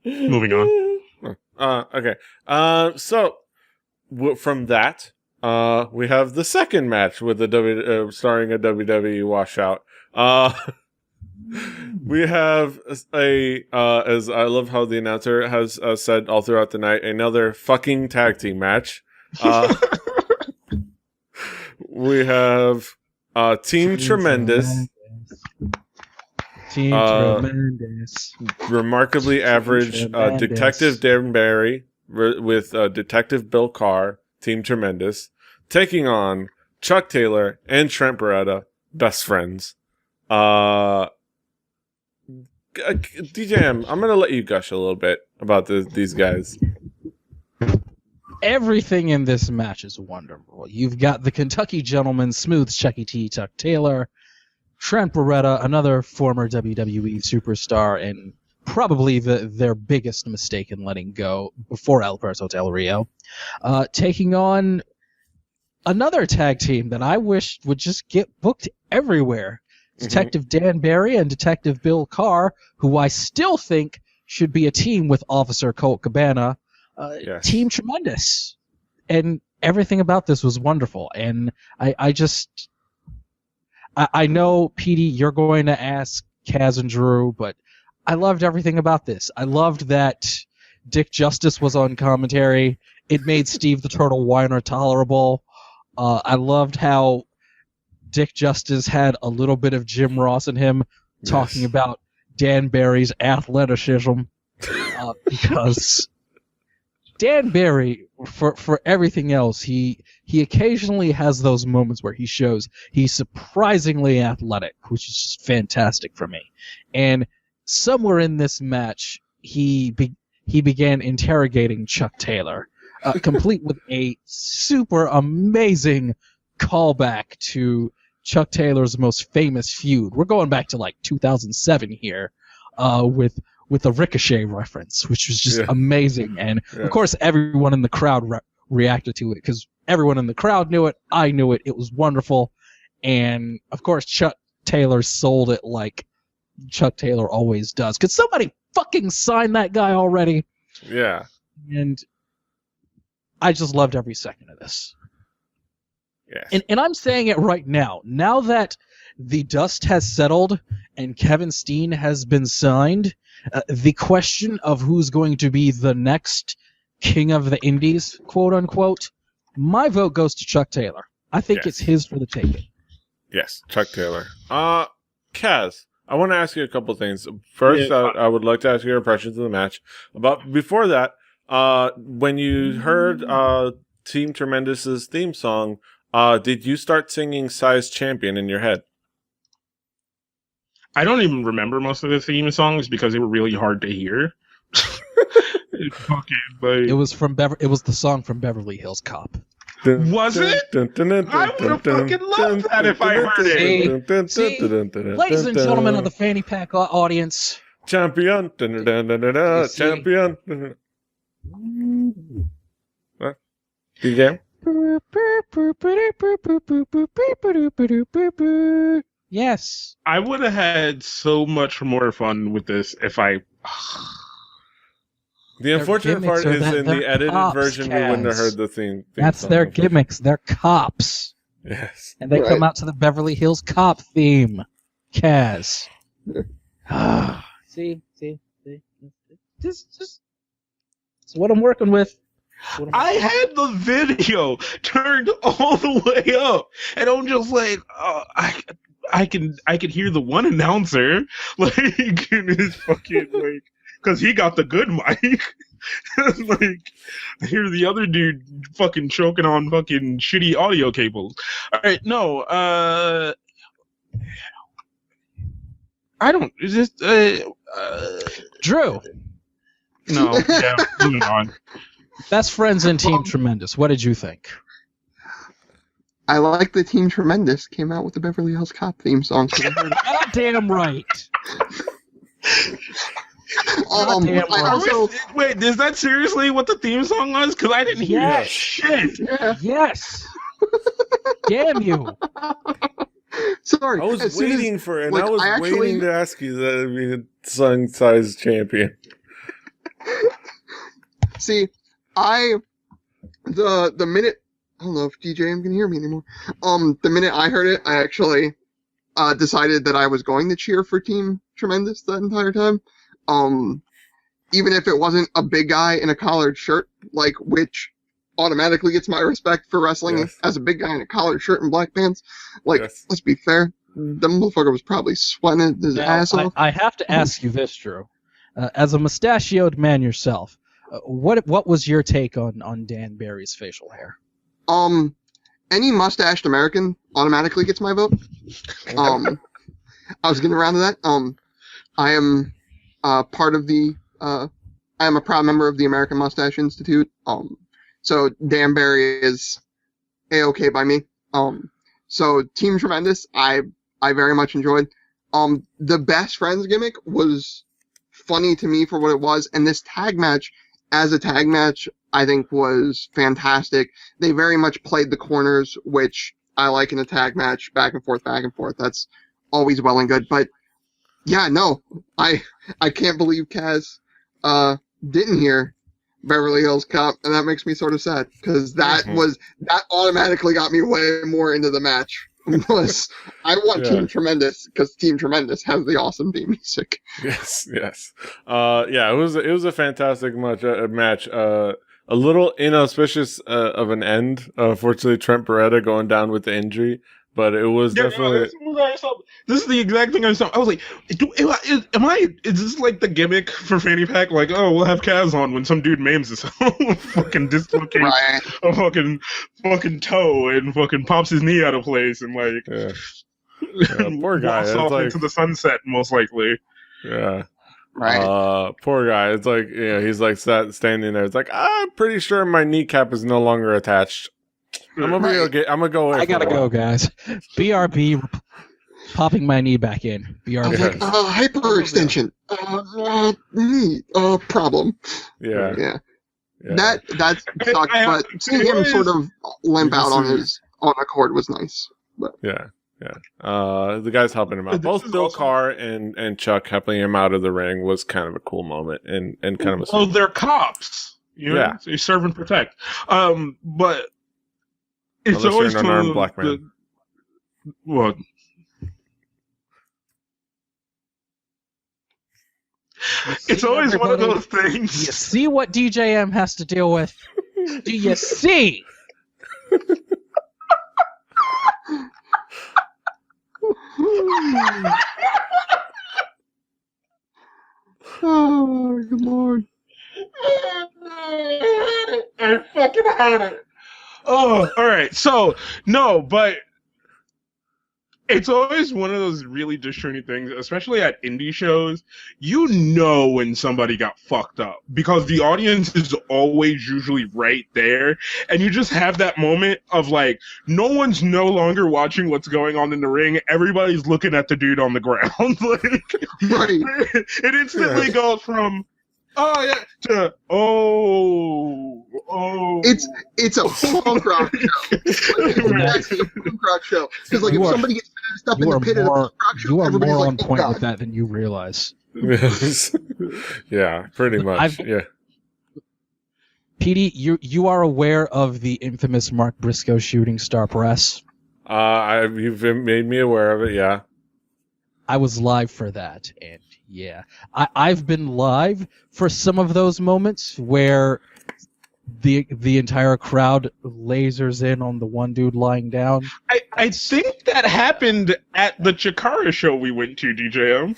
Moving on. Okay. So from that, we have the second match with the starring a WWE washout. We have as I love how the announcer has said all throughout the night, another fucking tag team match. We have Team Tremendous. Team Tremendous. Remarkably average Detective Dan Barry with Detective Bill Carr, Team Tremendous, taking on Chuck Taylor and Trent Beretta, best friends. DJM, I'm going to let you gush a little bit about these guys. Everything in this match is wonderful. You've got the Kentucky Gentleman, Smooth Chucky T. Chuck Taylor, Trent Beretta, another former WWE superstar, and probably their biggest mistake in letting go before Alberto Del Rio, taking on another tag team that I wish would just get booked everywhere. Detective Dan Barry and Detective Bill Carr, who I still think should be a team with Officer Colt Cabana. Yes. Team Tremendous. And everything about this was wonderful. And I know, Petey, you're going to ask Kaz and Drew, but I loved everything about this. I loved that Dick Justice was on commentary. It made Steve the Turtle Weiner tolerable. I loved how Dick Justice had a little bit of Jim Ross in him, talking about Dan Barry's athleticism, because Dan Barry, for everything else, he occasionally has those moments where he shows he's surprisingly athletic, which is just fantastic for me. And somewhere in this match, he began interrogating Chuck Taylor, complete with a super amazing callback to Chuck Taylor's most famous feud. We're going back to like 2007 here, with a Ricochet reference, which was just amazing. And of course, everyone in the crowd reacted to it because everyone in the crowd knew it. I knew it. It was wonderful. And of course, Chuck Taylor sold it like Chuck Taylor always does. Could somebody fucking sign that guy already? Yeah. And I just loved every second of this. Yes. And I'm saying it right now. Now that the dust has settled and Kevin Steen has been signed, the question of who's going to be the next king of the indies, quote unquote, my vote goes to Chuck Taylor. I think it's his for the taking. Yes, Chuck Taylor. Kaz, I want to ask you a couple things. First, I would like to ask your impressions of the match. But before that, when you heard Team Tremendous's theme song, did you start singing Size Champion in your head? I don't even remember most of the theme songs because they were really hard to hear. It was the song from Beverly Hills Cop. Was it? I would have fucking loved that if I heard it. See, ladies and gentlemen of the Fanny Pack audience. Champion. Champion. What? DJ? Yes. I would have had so much more fun with this if I... The unfortunate gimmicks part are is that in the they're edited cops, version, we wouldn't have Kaz. heard the theme That's song, their unfortunately. gimmicks. They're cops. Yes. And they Right. come out to the Beverly Hills Cop theme. Kaz. See? Just it's what I'm working with. I had the video turned all the way up, and I'm just like, I can hear the one announcer like in his fucking like, because he got the good mic. Like, I hear the other dude fucking choking on fucking shitty audio cables. All right, no, I don't. Is this Drew, no? Yeah, moving on. best friends in Team Tremendous. What did you think? I like the Team Tremendous came out with the Beverly Hills Cop theme song. So Goddamn right. Goddamn I right. also, Wait, is that seriously what the theme song was? Because I didn't hear Yes. shit. Yes. Damn you. sorry. I was as soon as- waiting for it, and like, I was I actually- waiting to ask you that I'd be a song-sized champion. See, the minute, I don't know if DJM can hear me anymore. The minute I heard it, I actually decided that I was going to cheer for Team Tremendous that entire time. Even if it wasn't a big guy in a collared shirt, like, which automatically gets my respect for wrestling Yes. as a big guy in a collared shirt and black pants. Like, Yes. let's be fair, the motherfucker was probably sweating his Now, ass off. I have to ask you this, Drew. As a mustachioed man yourself, what was your take on Dan Barry's facial hair? Any mustached American automatically gets my vote. I was getting around to that. I am part of the. I am a proud member of the American Mustache Institute. So Dan Barry is a-okay by me. So Team Tremendous, I very much enjoyed. The best friends gimmick was funny to me for what it was, and this tag match, as a tag match, I think was fantastic. They very much played the corners, which I like in a tag match, back and forth, back and forth. That's always well and good. But yeah, no, I can't believe Kaz didn't hear Beverly Hills Cop, and that makes me sort of sad, because that automatically got me way more into the match. Was I want Team Tremendous, because Team Tremendous has the awesome theme music. Yes. Yeah, it was a fantastic match. A little inauspicious of an end. Unfortunately, Trent Beretta going down with the injury, but it was definitely. This is the exact thing I saw. I was like, is this like the gimmick for Fanny Pack? Like, oh, we'll have Kaz on when some dude maims himself, fucking dislocates Right. a fucking toe and fucking pops his knee out of place and like, poor guy. walks It's off like, into the sunset, most likely. yeah. Right. Poor guy. It's like, he's like standing there. It's like, I'm pretty sure my kneecap is no longer attached. I'm gonna go away. I gotta go, guys. BRB, popping my knee back in. I was like, hyperextension. Problem. Yeah. Yeah. That sucked, but seeing him sort of limp out on his own accord was nice. But Yeah. The guys helping him out. Both Bill Carr and Chuck helping him out of the ring was kind of a cool moment and kind of a. Oh, they're cops. You know, Yeah. they serve and protect. But it's Unless always you're an unarmed black man. What? It's always one of those Do you things. see what DJM has to deal with? Do you see? oh, good lord. I fucking hate it. Oh, all right. So no, but it's always one of those really discerning things, especially at indie shows. You know when somebody got fucked up because the audience is always usually right there, and you just have that moment of like, no one's no longer watching what's going on in the ring. Everybody's looking at the dude on the ground. Like, Right. it instantly goes from oh yeah to oh. It's a punk rock show. It's a punk rock show. Because like if somebody gets messed up in the pit of the punk rock show, You are everybody's more like, on oh point god. with that than you realize. Yes. Yeah, pretty much. I've- Yeah. PD, you are aware of the infamous Mark Briscoe shooting star press? You've made me aware of it. Yeah. I was live for that, and yeah, I've been live for some of those moments where the entire crowd lasers in on the one dude lying down. I think that happened at the Chikara show we went to, DJM.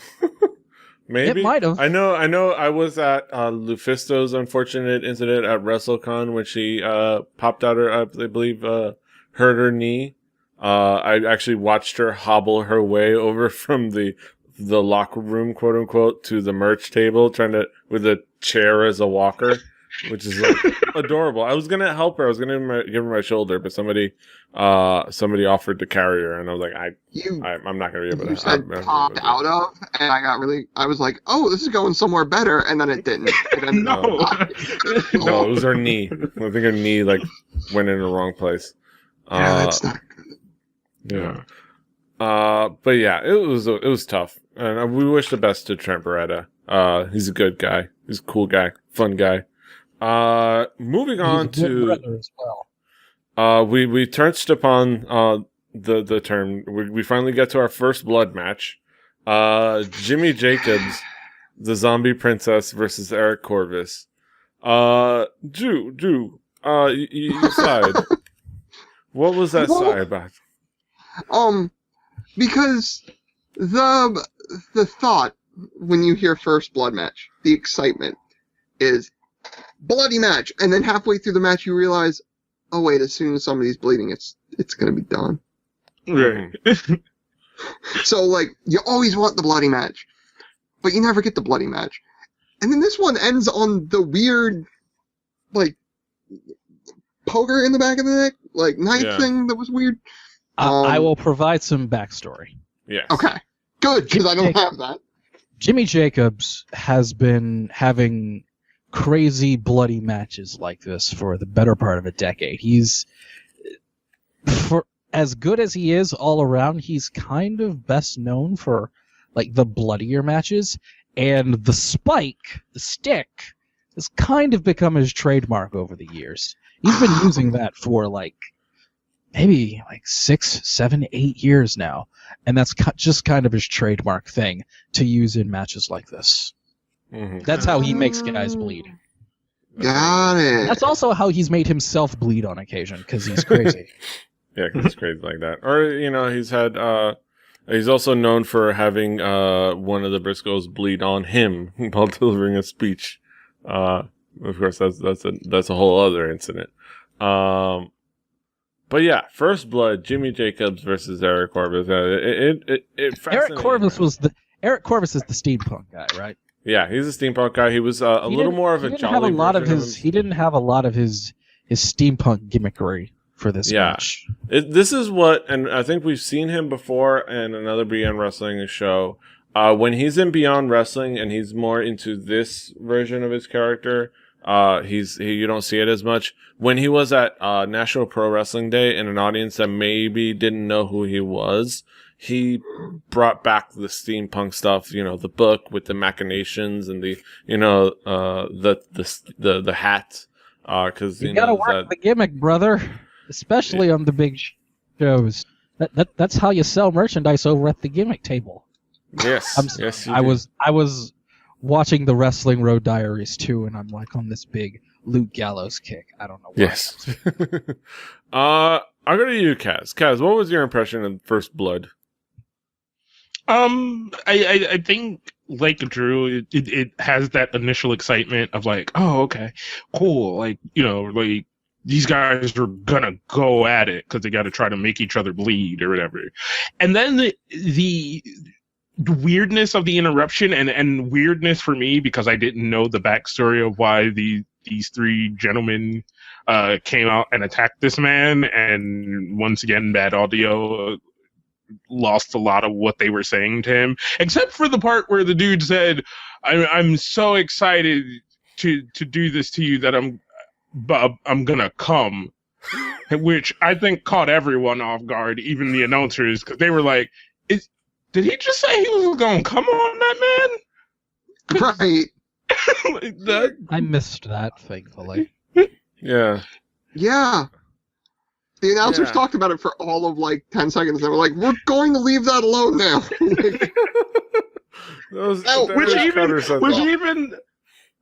Maybe It might have. I know. I was at Lufisto's unfortunate incident at WrestleCon when she popped out her, I believe, hurt her knee. I actually watched her hobble her way over from the locker room, quote unquote, to the merch table, with a chair as a walker, which is like adorable. I was gonna help her. I was gonna give her my shoulder, but somebody offered to carry her, and I was like, I'm not gonna be able to. You said popped out of, and I was like, oh, this is going somewhere better, and then it didn't. No. No, it was her knee. I think her knee went in the wrong place. Yeah, that's not good. Yeah. But yeah, it was tough, and we wish the best to Trent Beretta. He's a good guy. He's a cool guy, fun guy. Moving on He's a good to brother as well. we touched upon the term. We finally get to our first blood match. Jimmy Jacobs, the Zombie Princess versus Eric Corvus. Drew, you sighed. What was that sigh about? Because the thought when you hear first blood match, the excitement is bloody match, and then halfway through the match you realize, oh wait, as soon as somebody's bleeding, it's gonna be done. Right. So like you always want the bloody match, but you never get the bloody match, and then this one ends on the weird, like poker in the back of the neck, like knife thing that was weird. I will provide some backstory. Yes. Okay. Good, because I don't have that. Jimmy Jacobs has been having crazy bloody matches like this for the better part of a decade. He's, for as good as he is all around, he's kind of best known for like the bloodier matches, and the spike, the stick, has kind of become his trademark over the years. He's been using that for maybe 6, 7, 8 years now, and that's just kind of his trademark thing to use in matches like this. Mm-hmm. That's how he makes guys bleed. Got it. That's also how he's made himself bleed on occasion, because he's crazy. Yeah, 'cause he's crazy like that. Or he's had. He's also known for having one of the Briscoes bleed on him while delivering a speech. Of course, that's a whole other incident. But yeah, first blood, Jimmy Jacobs versus Eric Corvus. Eric Corvus is the steampunk guy, right? Yeah, he's a steampunk guy. He was a little more of a jolly version of him. He didn't have a lot of his steampunk gimmickry for this match. This is what, and I think we've seen him before in another Beyond Wrestling show. When he's in Beyond Wrestling and he's more into this version of his character, you don't see it as much. When he was at National Pro Wrestling Day in an audience that maybe didn't know who he was, he brought back the steampunk stuff, the book with the machinations and the hat. Cause you gotta work the gimmick, brother, especially on the big shows. That's how you sell merchandise over at the gimmick table. Yes, yes. I was watching the Wrestling Road Diaries too, and I'm on this big Luke Gallows kick. I don't know why. Yes. I'll go to you, Kaz. Kaz, what was your impression of First Blood? I think like Drew, it has that initial excitement of oh, okay, cool. These guys are gonna go at it because they got to try to make each other bleed or whatever. And then the weirdness of the interruption and weirdness for me because I didn't know the backstory of why these three gentlemen came out and attacked this man, and once again bad audio lost a lot of what they were saying to him, except for the part where the dude said, I'm so excited to do this to you that I'm gonna come, which I think caught everyone off guard, even the announcers, because they were like, did he just say he was gonna come on that man? Right. I missed that, thankfully. Yeah. Yeah. The announcers Yeah. talked about it for all of like 10 seconds. They were like, "We're going to leave that alone now." Which even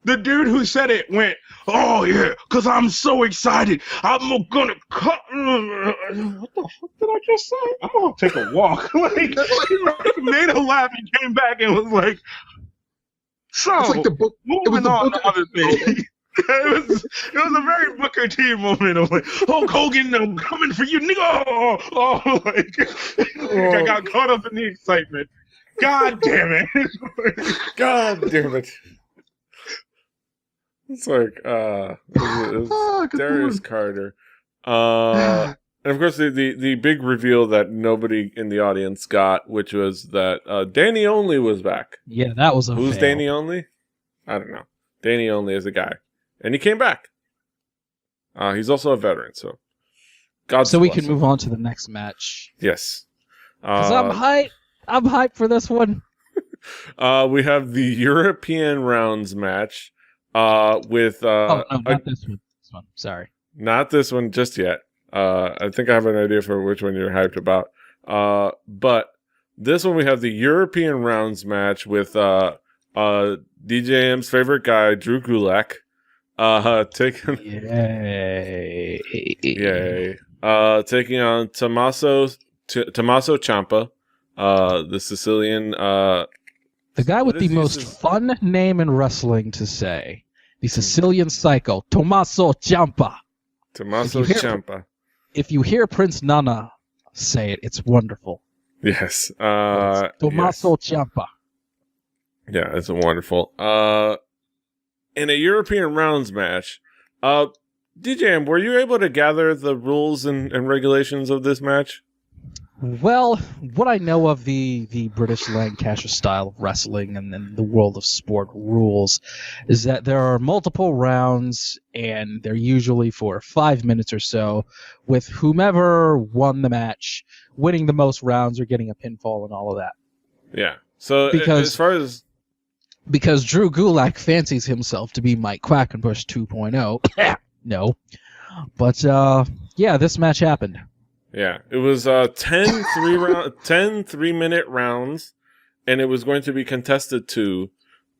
the dude who said it went, "Oh yeah, because I'm so excited. I'm gonna cut." What the fuck did I just say? I'm gonna take a walk. Like he made a laugh and came back and was like, "So It's like the book. It was moving the on book to other things." It was a very Booker T moment of like, Hulk Hogan, I'm coming for you, nigga. Oh, like I got caught up in the excitement. God damn it. God damn it. It's like, it's Darius Carter. And of course, the big reveal that nobody in the audience got, which was that Danny Only was back. Yeah, that was a Who's fail. Danny Only? I don't know. Danny Only is a guy. And he came back. He's also a veteran, so God's So we blessing. can move on to the next match. Yes. Because I'm hyped. I'm hyped for this one. We have the European rounds match with Oh, no, not this one. This one. Sorry. not this one just yet. I think I have an idea for which one you're hyped about. But this one we have the European rounds match with DJM's favorite guy, Drew Gulak, taking taking on Tommaso Ciampa, the Sicilian. The guy with What the is he most says- fun name in wrestling to say. The Sicilian Psycho, Tommaso Ciampa. Tommaso If you hear- Ciampa. If you hear Prince Nana say it, it's wonderful. Yes. Tommaso Ciampa. Yeah, it's wonderful. In a European rounds match, DJM, were you able to gather the rules and regulations of this match? Well, what I know of the British Lancashire style of wrestling and then the world of sport rules is that there are multiple rounds, and they're usually for 5 minutes or so, with whomever won the match winning the most rounds or getting a pinfall and all of that. Yeah. So Because- as far as Because Drew Gulak fancies himself to be Mike Quackenbush 2.0. No. But, yeah, this match happened. yeah, it was 10 3-minute rounds, and it was going to be contested to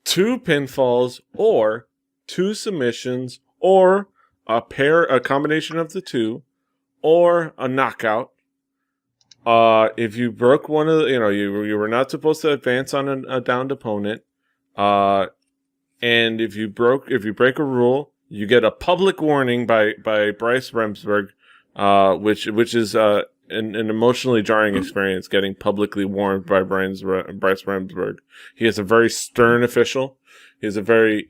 2 pinfalls or 2 submissions or a combination of the 2 or a knockout. If you broke one of the, you were not supposed to advance on a downed opponent. And if you break a rule, you get a public warning by Bryce Remsburg, which is an emotionally jarring experience, getting publicly warned by Bryce Remsburg. He is a very stern official. He's a very,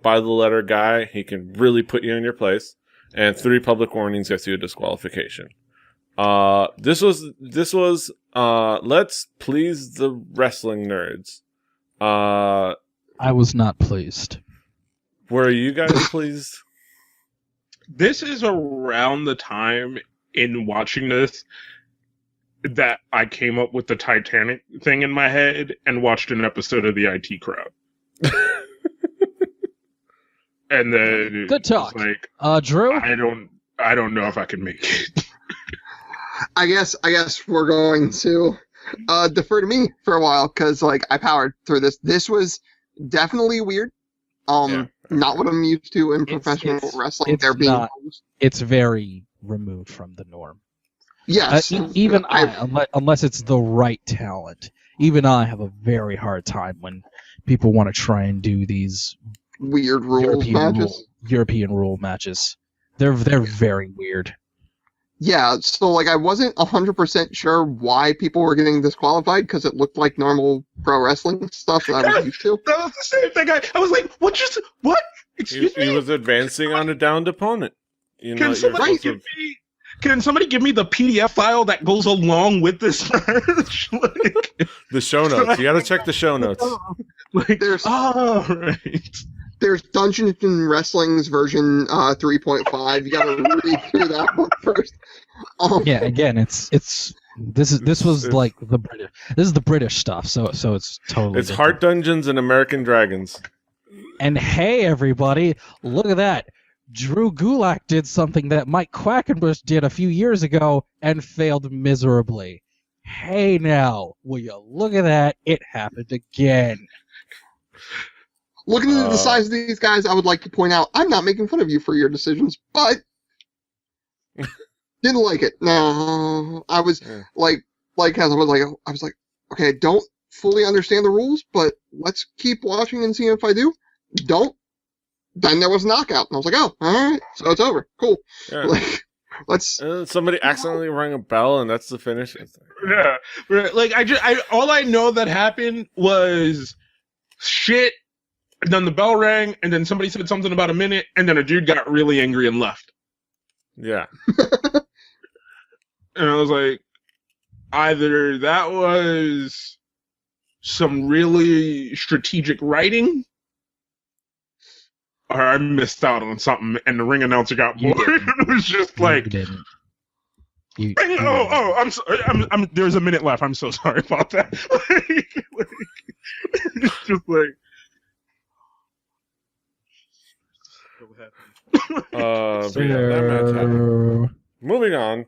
by the letter guy. He can really put you in your place. And 3 public warnings gets you a disqualification. This was let's please the wrestling nerds. I was not pleased. Were you guys pleased? This is around the time in watching this that I came up with the Titanic thing in my head and watched an episode of the IT Crowd. And then Good talk. it was like, Drew? I don't know if I can make it. I guess we're going to defer to me for a while because I powered through this. This was definitely weird. Not what I'm used to in professional wrestling. it's There being not. It's very removed from the norm. yes, Even unless it's the right talent, even I have a very hard time when people want to try and do these weird rules matches. European rule matches. They're very weird. Yeah, so I wasn't 100% sure why people were getting disqualified because it looked like normal pro wrestling stuff that I'm used to. That was the same thing. I was like, what? Excuse me? He was advancing on a downed opponent. Can somebody give me the PDF file that goes along with this match? The show notes. You got to check the show notes. There's right. there's Dungeons and Wrestling's version 3.5. You got to read through that one first. Yeah, again, this was like the British. This is the British stuff, so it's totally. It's different. Heart Dungeons and American Dragons. And hey, everybody, look at that! Drew Gulak did something that Mike Quackenbush did a few years ago and failed miserably. Hey now, will you look at that? It happened again. Looking at the size of these guys, I would like to point out, I'm not making fun of you for your decisions, but didn't like it. No, I was like Kaz, I was like, okay, I don't fully understand the rules, but let's keep watching and see if I do. Don't. Then there was a knockout, and I was like, oh, all right, so it's over. Cool. Yeah. Like, let's. And then somebody accidentally rang a bell, and that's the finish. Yeah, like all I know that happened was shit. And then the bell rang, and then somebody said something about a minute, and then a dude got really angry and left. Yeah. And I was like, either that was some really strategic writing, or I missed out on something, and the ring announcer got bored. It was just like, You didn't. I'm sorry. There's a minute left. I'm so sorry about that. It's just like. But yeah, that match happened. Moving on.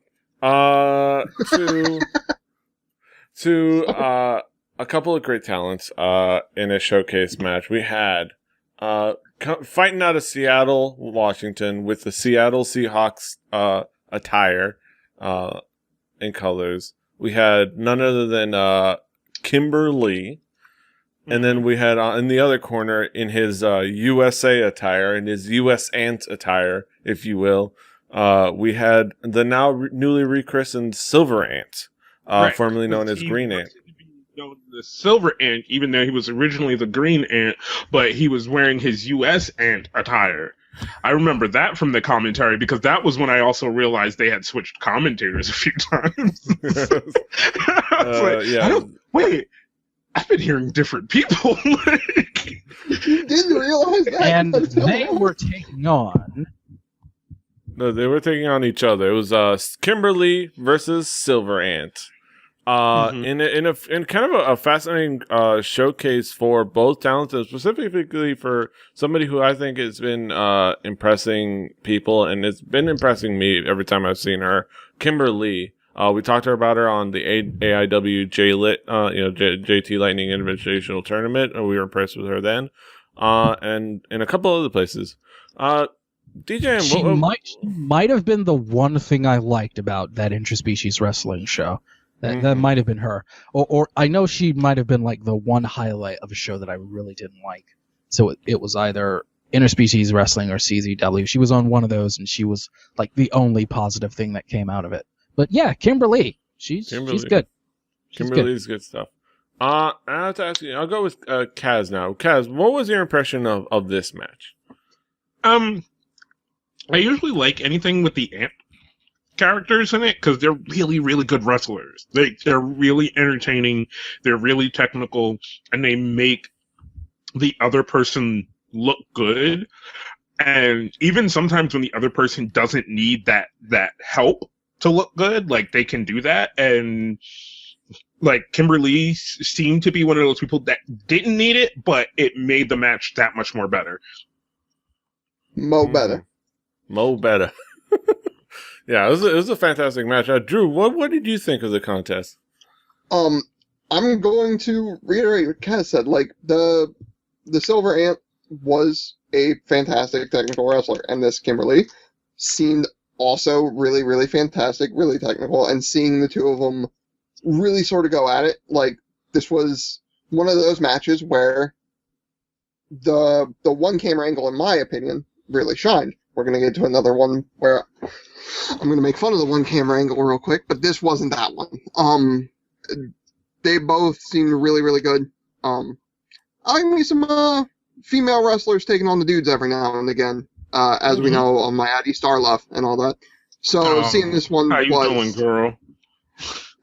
To a couple of great talents in a showcase match. We had fighting out of Seattle, Washington, with the Seattle Seahawks attire and colors. We had none other than Kimberly. And then we had in the other corner, in his USA attire, in his US Ant attire, if you will, we had the now newly rechristened Silver Ant, Right. formerly known as Green Ant. Known the Silver Ant, even though he was originally the Green Ant, but he was wearing his US Ant attire. I remember that from the commentary because that was when I also realized they had switched commentators a few times. I was like, yeah. Wait, I've been hearing different people. You didn't realize that. And they were taking on. No, they were taking on each other. It was Kimberly versus Silver Ant. In kind of a fascinating showcase for both talents, and specifically for somebody who I think has been impressing people, and it's been impressing me every time I've seen her. Kimberly. We talked about her on the AIW JT Lightning Invitational Tournament, and we were impressed with her then. And in a couple other places. DJ, She might have been the one thing I liked about that interspecies wrestling show. That might have been her. Or I know she might have been like the one highlight of a show that I really didn't like. So it was either interspecies wrestling or CZW. She was on one of those, and she was like the only positive thing that came out of it. But yeah, Kimberly. She's good. Kimberly's good stuff. I have to ask you, I'll go with Kaz now. Kaz, what was your impression of this match? I usually like anything with the Ant characters in it because they're really, really good wrestlers. They're really entertaining, they're really technical, and they make the other person look good. And even sometimes when the other person doesn't need that help to look good, like they can do that. And like Kimberly seemed to be one of those people that didn't need it, but it made the match that much more better. Mo better. Yeah, it was a fantastic match. Drew, what did you think of the contest? I'm going to reiterate what Kaz said. Like the Silver Ant was a fantastic technical wrestler, and this Kimberly seemed also really, really fantastic, really technical, and seeing the two of them really sort of go at it, like this was one of those matches where the one camera angle, in my opinion, really shined. We're going to get to another one where I'm going to make fun of the one camera angle real quick, but this wasn't that one. They both seemed really, really good. I like me some female wrestlers taking on the dudes every now and again, as we know on my Addie Starluff and all that. So seeing this one how you doing, girl?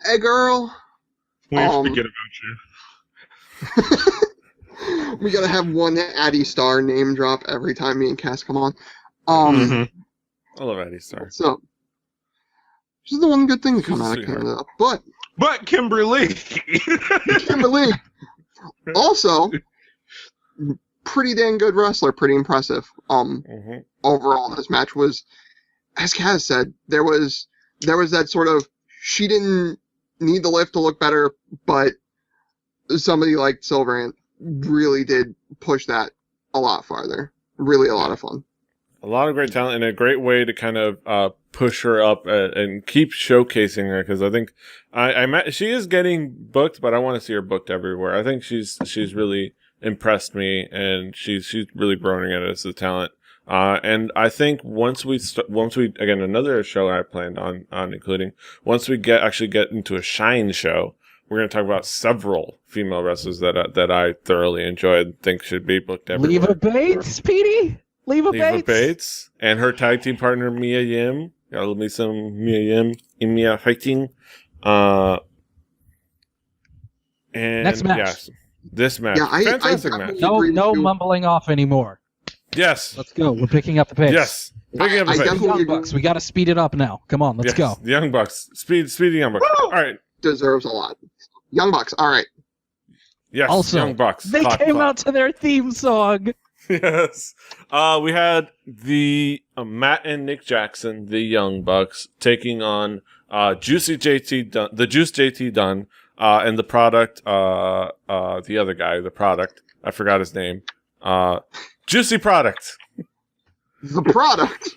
Hey, girl. We forget about you. We gotta have one Addie Star name drop every time me and Cass come on. I love Addie Star. So, this is the one good thing to come out of Canada. But Kimberly. Kimberly, also, pretty dang good wrestler, pretty impressive. Mhm. Overall, this match was, as Kaz said, there was that sort of, she didn't need the lift to look better, but somebody like Silverant really did push that a lot farther. Really a lot of fun. A lot of great talent and a great way to kind of push her up and keep showcasing her, because I think she is getting booked, but I want to see her booked everywhere. I think she's really impressed me, and she's really growing at us as a talent. And I think once we again, another show I planned on including, once we get into a Shine show, we're going to talk about several female wrestlers that I thoroughly enjoyed and think should be booked everywhere. Leva Bates, Petey. Leva Bates and her tag team partner Mia Yim. Gotta me some Mia Yim in Mia fighting. And Next match. Yes, this match. Yeah, Fantastic I match. No mumbling off anymore. Yes. Let's go. We're picking up the pace. Yes. Picking up the I pace. definitely Young agree. Bucks. We got to speed it up now. Come on, let's go. The Young Bucks. Speedy Young Bucks. Woo! All right. Deserves a lot. Young Bucks, all right. Yes. Also, Young Bucks. They Clap, came clap. out to their theme song. Yes. We had the Matt and Nick Jackson, the Young Bucks, taking on Juicy JT Dunn, the Juice JT Dunn, and the Product, the other guy, the Product. I forgot his name. Juicy Product. The Product.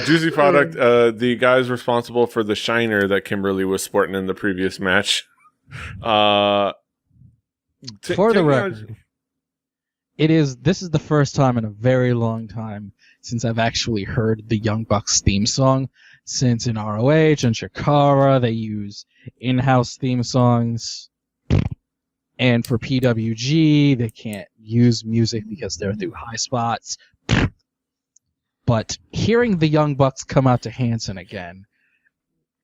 Juicy Product, the guys responsible for the shiner that Kimberly was sporting in the previous match. For the record, this is the first time in a very long time since I've actually heard the Young Bucks theme song. Since in ROH and Chikara they use in-house theme songs, and for PWG they can't use music because they're through high spots. But hearing the Young Bucks come out to Hanson again,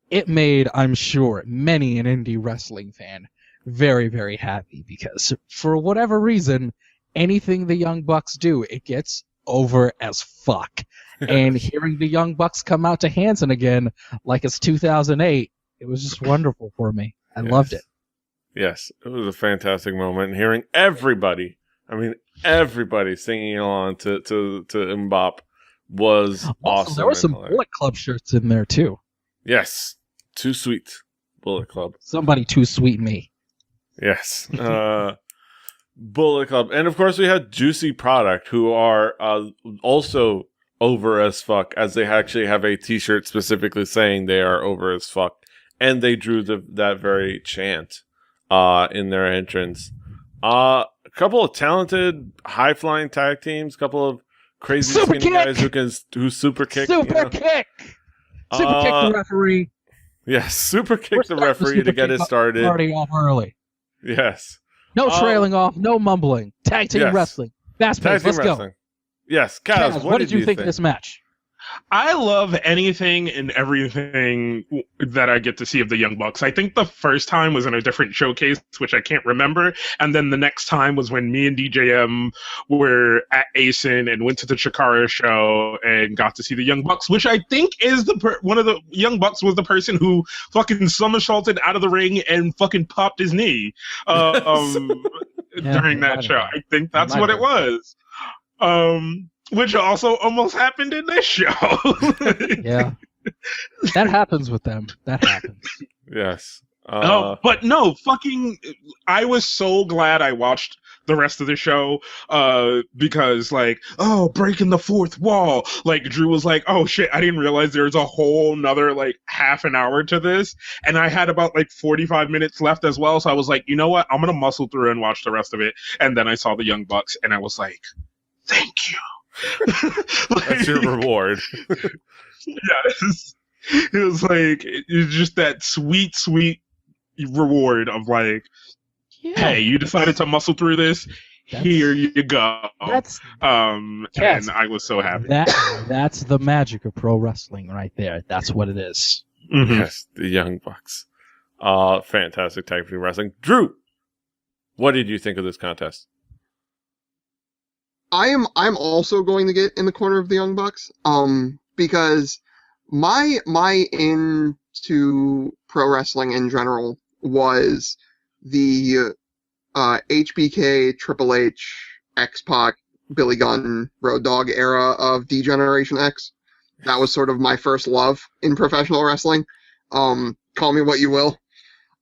it made, I'm sure, many an indie wrestling fan very, very happy, because for whatever reason, anything the Young Bucks do, it gets over as fuck. And hearing the Young Bucks come out to Hanson again, like it's 2008, it was just wonderful for me. I loved it. Yes, it was a fantastic moment. And hearing everybody singing along to Mbop was Also, awesome. there were some hilarious. Bullet Club shirts in there, too. Yes, too sweet. Bullet Club. Somebody too sweet me. Yes. Bullet Club. And of course we had Juicy Product, who are also over as fuck, as they actually have a t-shirt specifically saying they are over as fuck. And they drew that very chant in their entrance. A couple of talented, high-flying tag teams, couple of crazy Super skinny kick! guys who super kick. Super kick! Super kick the referee. Yes, super kick We're the starting referee super to get kick it started. Party off early. Yes. No trailing off, no mumbling. Tag team Yes. wrestling. Fast Tag pace, team let's go. wrestling. Yes, Kaz, Kaz, what did you think of this match? I love anything and everything that I get to see of the Young Bucks. I think the first time was in a different showcase, which I can't remember. And then the next time was when me and DJM were at ASIN and went to the Chikara show and got to see the Young Bucks, which I think is one of the Young Bucks was the person who fucking somersaulted out of the ring and fucking popped his knee during that show. I think that's what it was. Which also almost happened in this show. Yeah. That happens with them. That happens. Yes. But no, I was so glad I watched the rest of the show, because breaking the fourth wall. Like Drew was like, oh shit, I didn't realize there was a whole nother half an hour to this. And I had about 45 minutes left as well. So I was like, you know what? I'm going to muscle through and watch the rest of it. And then I saw the Young Bucks and I was like, thank you. That's your reward. Yes. It was just that sweet reward of hey, you decided to muscle through this. Here you go. And I was so happy. That's the magic of pro wrestling right there. That's what it is. Mm-hmm. Yes, the Young Bucks. Fantastic tag team wrestling. Drew, what did you think of this contest? I'm also going to get in the corner of the Young Bucks, because my into pro wrestling in general was the HBK, Triple H, X-Pac, Billy Gunn, Road Dogg era of D-Generation X. That was sort of my first love in professional wrestling. Call me what you will.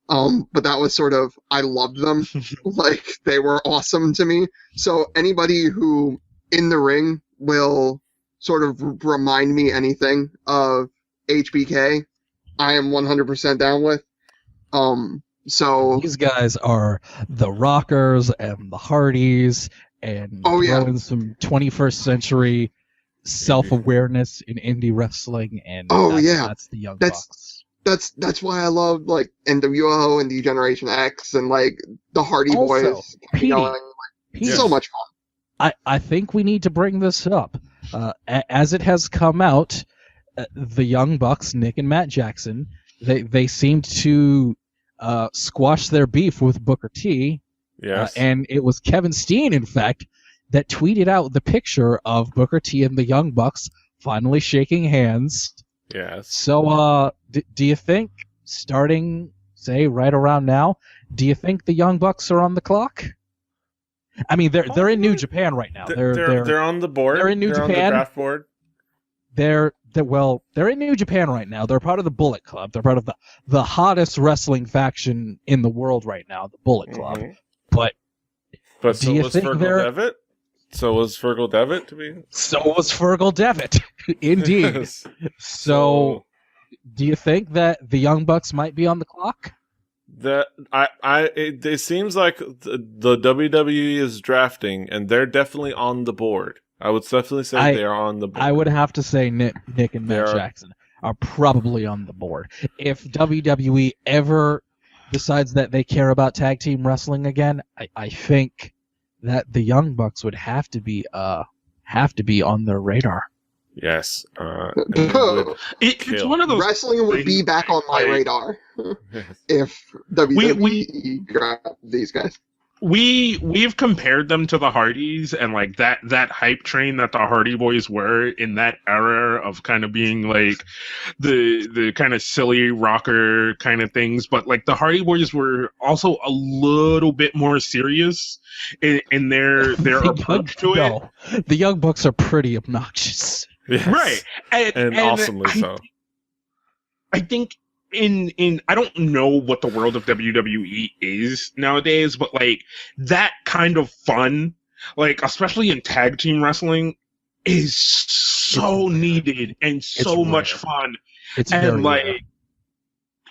But that was sort of, I loved them. Like, they were awesome to me. So anybody who in the ring will sort of remind me anything of HBK, I am 100% down with. So These guys are the Rockers and the Hardys, and Oh, yeah. throw in some 21st century self-awareness in indie wrestling, and Oh, that's, yeah. that's the Young That's- Bucks. that's why I love, like, NWO and D-Generation X and, like, the Hardy Also, Boys. Petey, Going, Petey, So much fun. I think we need to bring this up. As it has come out, the Young Bucks, Nick and Matt Jackson, they seemed to squash their beef with Booker T. Yes. And it was Kevin Steen, in fact, that tweeted out the picture of Booker T and the Young Bucks finally shaking hands. yes. So, do you think, starting, say, right around now, do you think the Young Bucks are on the clock? I mean, they're in New Japan right now. They're on the board. they're in New On the Japan. draft board. They're in New Japan right now. They're part of the Bullet Club. They're part of the hottest wrestling faction in the world right now, the Bullet Club. Mhm. But But Do so you was think Fergal they're- Devitt. So was Fergal Devitt to be. so was Fergal Devitt, indeed. Yes. So, do you think that the Young Bucks might be on the clock? It seems like the WWE is drafting, and they're definitely on the board. I would definitely say they are on the board. I would have to say Nick and Matt They are- Jackson are probably on the board. If WWE ever decides that they care about tag team wrestling again, I think that the Young Bucks would have to be on their radar. Yes. And it would- It's Kill. one of those. Wrestling would be back on my Like- radar yes. if WWE grabbed these guys. We've compared them to the Hardys and like that hype train that the Hardy Boys were in that era of kind of being like the kind of silly rocker kind of things, but like the Hardy Boys were also a little bit more serious in their approach to it. No, the Young Bucks are pretty obnoxious. Yes. Right. And awesomely so. I think in I don't know what the world of WWE is nowadays, but like that kind of fun, like especially in tag team wrestling, is so needed and so much rare. fun. It's And very like rare.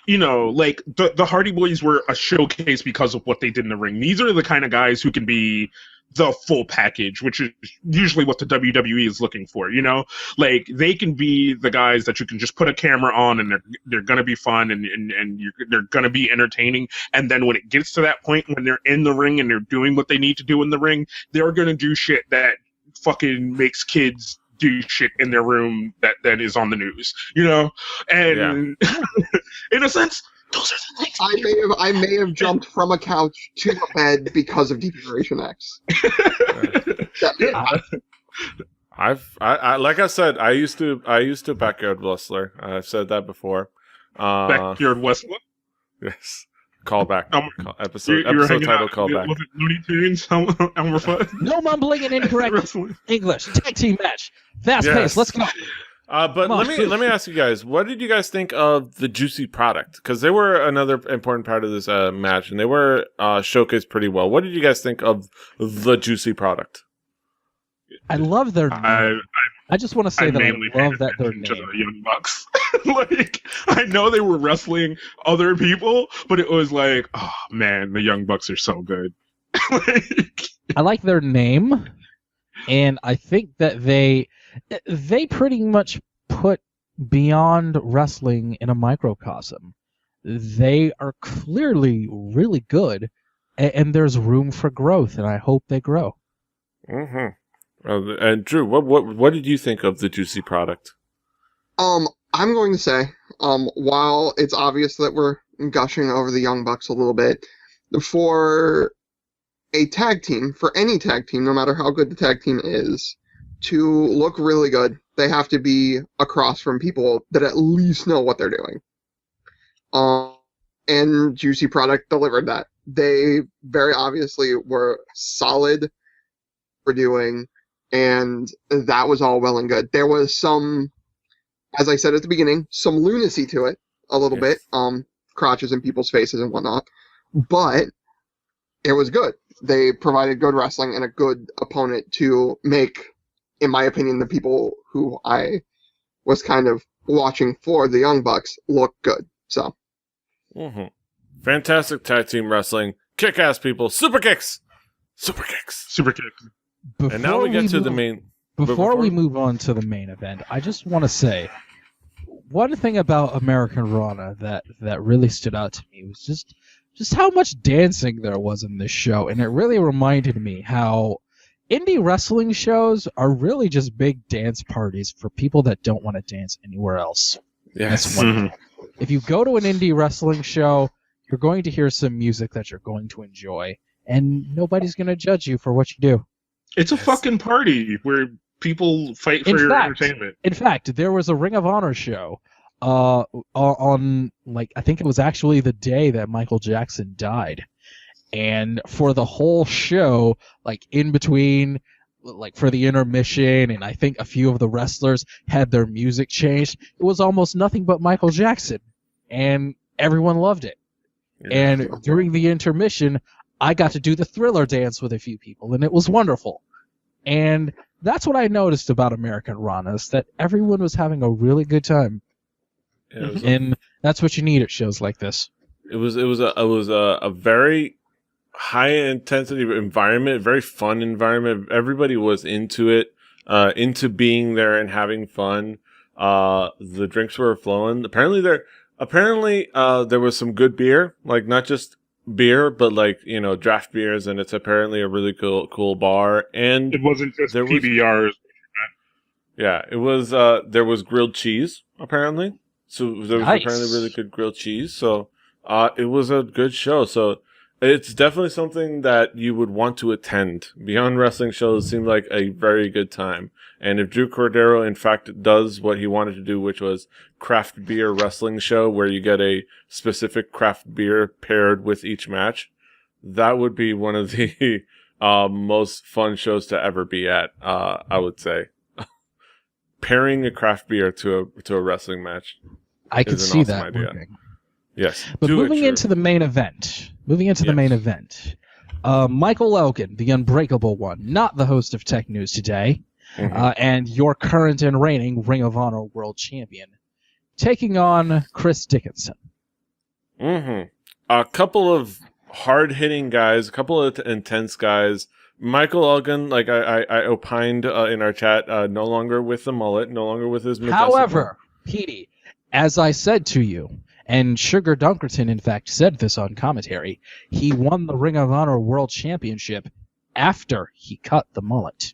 you know, like the Hardy Boys were a showcase because of what they did in the ring. These are the kind of guys who can be the full package, which is usually what the WWE is looking for, you know? Like, they can be the guys that you can just put a camera on and they're gonna be fun and they're gonna be entertaining. And then when it gets to that point, when they're in the ring and they're doing what they need to do in the ring, they're gonna do shit that fucking makes kids do shit in their room that is on the news, you know? And in a sense, those are the things. I may have jumped from a couch to a bed because of D-Generation X. I like I said, I used to backyard wrestler. I've said that before. Backyard Westwood. Yes. Callback. Episode Hanging title out- callback. Was it Looney Tunes? Elmer Fudd? No mumbling and incorrect Wrestling. English. Tag team match. Fast Yes. pace. Let's go. But Come on. let me ask you guys, what did you guys think of the Juicy product? Because they were another important part of this match, and they were showcased pretty well. What did you guys think of the Juicy product? I love their name. I just want to say that mainly I love paid that their attention name. to the Young Bucks. Like, I know they were wrestling other people, but it was like, oh man, the Young Bucks are so good. Like, I like their name, and I think that they pretty much put Beyond Wrestling in a microcosm. They are clearly really good, and there's room for growth, and I hope they grow. Mm-hmm. And Drew, what did you think of the Juicy product? I'm going to say, while it's obvious that we're gushing over the Young Bucks a little bit, for a tag team, for any tag team, no matter how good the tag team is, to look really good, they have to be across from people that at least know what they're doing. And Juicy Product delivered that. They very obviously were solid for doing, and that was all well and good. There was some, as I said at the beginning, some lunacy to it a little bit, crotches in people's faces and whatnot, but it was good. They provided good wrestling and a good opponent to make, in my opinion, the people who I was kind of watching for, the Young Bucks, look good. So, Fantastic tag team wrestling, kick-ass people, super kicks. Super kick. And now we get to the main. Before we move on to the main event, I just want to say one thing about Americanrana that really stood out to me was just how much dancing there was in this show, and it really reminded me how indie wrestling shows are really just big dance parties for people that don't want to dance anywhere else. Yes. That's one thing. If you go to an indie wrestling show, you're going to hear some music that you're going to enjoy, and nobody's going to judge you for what you do. It's a fucking party where people fight for your entertainment. In fact, there was a Ring of Honor show on, like, I think it was actually the day that Michael Jackson died. And for the whole show, like, in between, like, for the intermission, and I think a few of the wrestlers had their music changed, it was almost nothing but Michael Jackson. And everyone loved it. And during the intermission, I got to do the Thriller dance with a few people, and it was wonderful. And that's what I noticed about Americanrana, is that everyone was having a really good time. And that's what you need at shows like this. It was a very high intensity environment, very fun environment. Everybody was into it, into being there and having fun. The drinks were flowing. Apparently there was some good beer, like not just beer, but like, you know, draft beers, and it's apparently a really cool bar. And it wasn't just PBRs. Yeah, it was. There was grilled cheese apparently. So there was apparently really good grilled cheese. So it was a good show. So it's definitely something that you would want to attend. Beyond wrestling shows seemed like a very good time. And if Drew Cordero, in fact, does what he wanted to do, which was craft beer wrestling show where you get a specific craft beer paired with each match, that would be one of the most fun shows to ever be at, I would say. Pairing a craft beer to a wrestling match. I could see awesome that idea. Working. Yes. But moving into the main event. Michael Elgin, the unbreakable one, not the host of Tech News Today, and your current and reigning Ring of Honor World Champion, taking on Chris Dickinson. A couple of hard-hitting guys, a couple of intense guys. Michael Elgin, like I opined in our chat, no longer with the mullet, no longer with his majestic. However, Petey, as I said to you, and Sugar Dunkerton, in fact, said this on commentary, he won the Ring of Honor World Championship after he cut the mullet.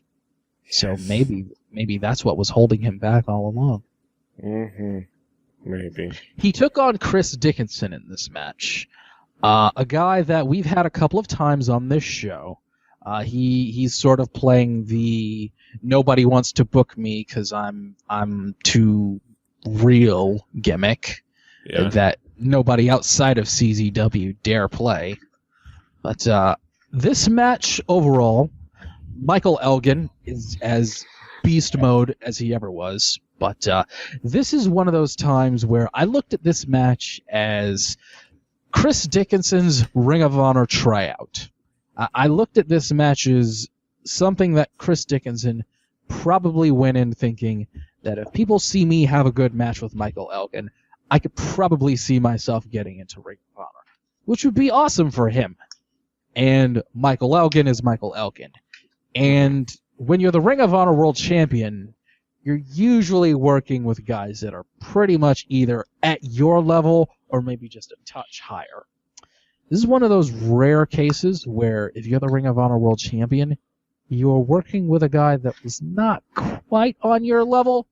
So maybe that's what was holding him back all along. Maybe. He took on Chris Dickinson in this match, a guy that we've had a couple of times on this show. He's sort of playing the nobody wants to book me because I'm too real gimmick that nobody outside of CZW dare play. But this match overall, Michael Elgin is as beast mode as he ever was. But this is one of those times where I looked at this match as Chris Dickinson's Ring of Honor tryout. I looked at this match as something that Chris Dickinson probably went in thinking that if people see me have a good match with Michael Elgin, I could probably see myself getting into Ring of Honor, which would be awesome for him. And Michael Elgin is Michael Elgin. And when you're the Ring of Honor World Champion, you're usually working with guys that are pretty much either at your level or maybe just a touch higher. This is one of those rare cases where if you're the Ring of Honor World Champion, you're working with a guy that was not quite on your level,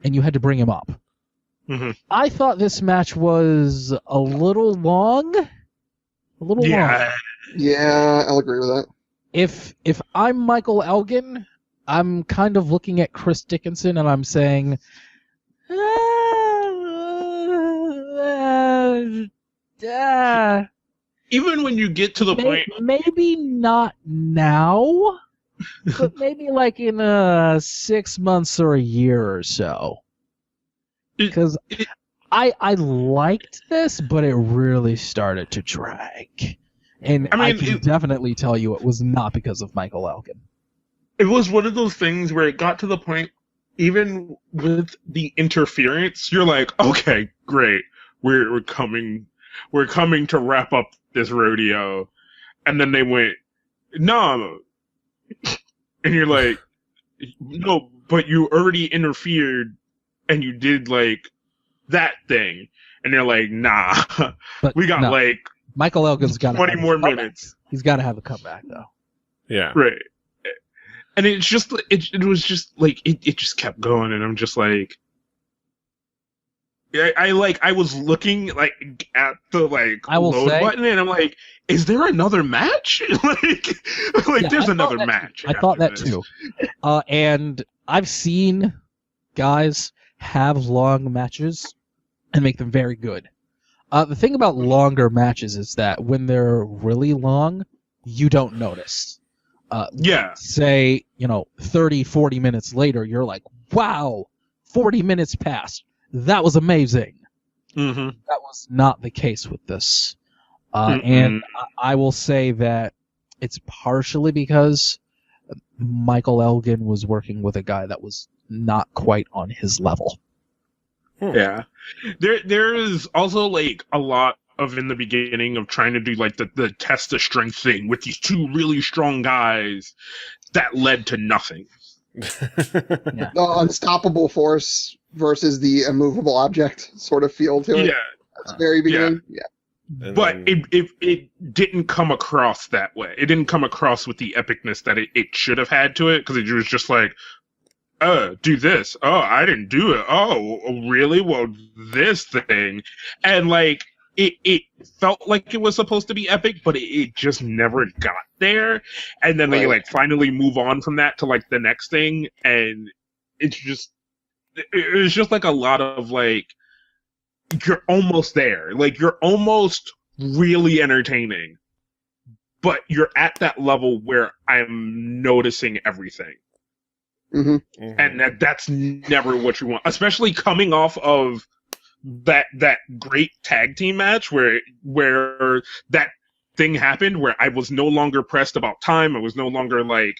and you had to bring him up. I thought this match was a little long. Long. Yeah, I'll agree with that. If I'm Michael Elgin, I'm kind of looking at Chris Dickinson and I'm saying, even when you get to the point, maybe not now, but maybe like in 6 months or a year or so. Because I liked this, but it really started to drag. And I can definitely tell you it was not because of Michael Elgin. It was one of those things where it got to the point, even with the interference, you're like, okay, great, we're coming to wrap up this rodeo, and then they went, no, and you're like, no, but you already interfered, and you did like that thing, and they're like, nah, but we got like Michael Elgin's got 20 more minutes. He's got to have a comeback though. Yeah, right. And it's just, it was just like, it just kept going, and I'm just like, I was looking like at the like load button, and I'm like, is there another match? like there's another match. I thought that too. And I've seen guys have long matches and make them very good. The thing about longer matches is that when they're really long, you don't notice. Say, 30, 40 minutes later, you're like, wow, 40 minutes passed. That was amazing. Mm-hmm. That was not the case with this. And I will say that it's partially because Michael Elgin was working with a guy that was not quite on his level. Yeah. There is also like a lot of in the beginning of trying to do like the test of strength thing with these two really strong guys that led to nothing. The unstoppable force versus the immovable object sort of feel to it. Yeah. At the very beginning. Yeah. But it didn't come across that way. It didn't come across with the epicness that it should have had to it, because it was just like, do this. Oh, I didn't do it. Oh, really? Well, this thing. And like, it felt like it was supposed to be epic, but it just never got there. And then they like finally move on from that to like the next thing, and it was just like a lot of like, you're almost there. Like, you're almost really entertaining, but you're at that level where I'm noticing everything. Mm-hmm. And that's never what you want, especially coming off of that great tag team match where that thing happened, where I was no longer pressed about time. I was no longer in my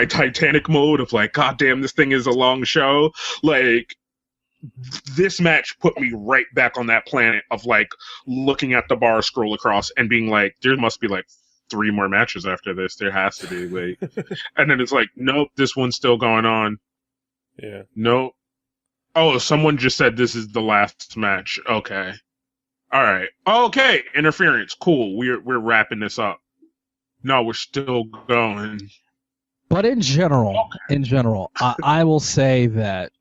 Titanic mode of like, God damn, this thing is a long show. Like, this match put me right back on that planet of like looking at the bar scroll across and being like, there must be like 3 more matches after this. There has to be, like, and then it's like, nope, this one's still going on. Yeah. Nope. Oh, someone just said this is the last match. Okay. All right. Okay. Interference. Cool. We're wrapping this up. No, we're still going. But in general, I will say that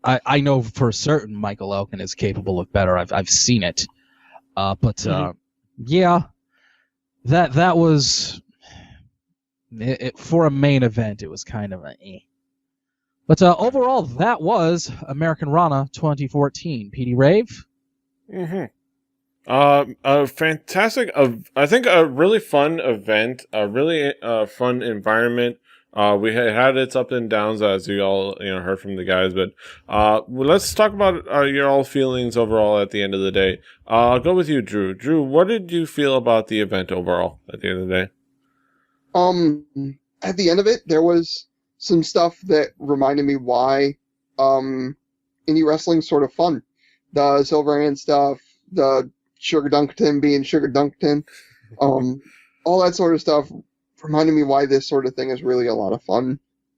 I know for certain Michael Elgin is capable of better. I've seen it. Yeah, that was it, for a main event. It was kind of a. But overall, that was Americanrana 2014. PD Rave. Mm-hmm. A fantastic. I think a really fun event. A really fun environment. We had its ups and downs, as you all heard from the guys. But let's talk about your all feelings overall at the end of the day. I'll go with you, Drew. Drew, what did you feel about the event overall at the end of the day? At the end of it, there was some stuff that reminded me why indie wrestling's sort of fun. The Silverhand stuff, the Sugar Dunkerton being Sugar Dunkerton, all that sort of stuff reminded me why this sort of thing is really a lot of fun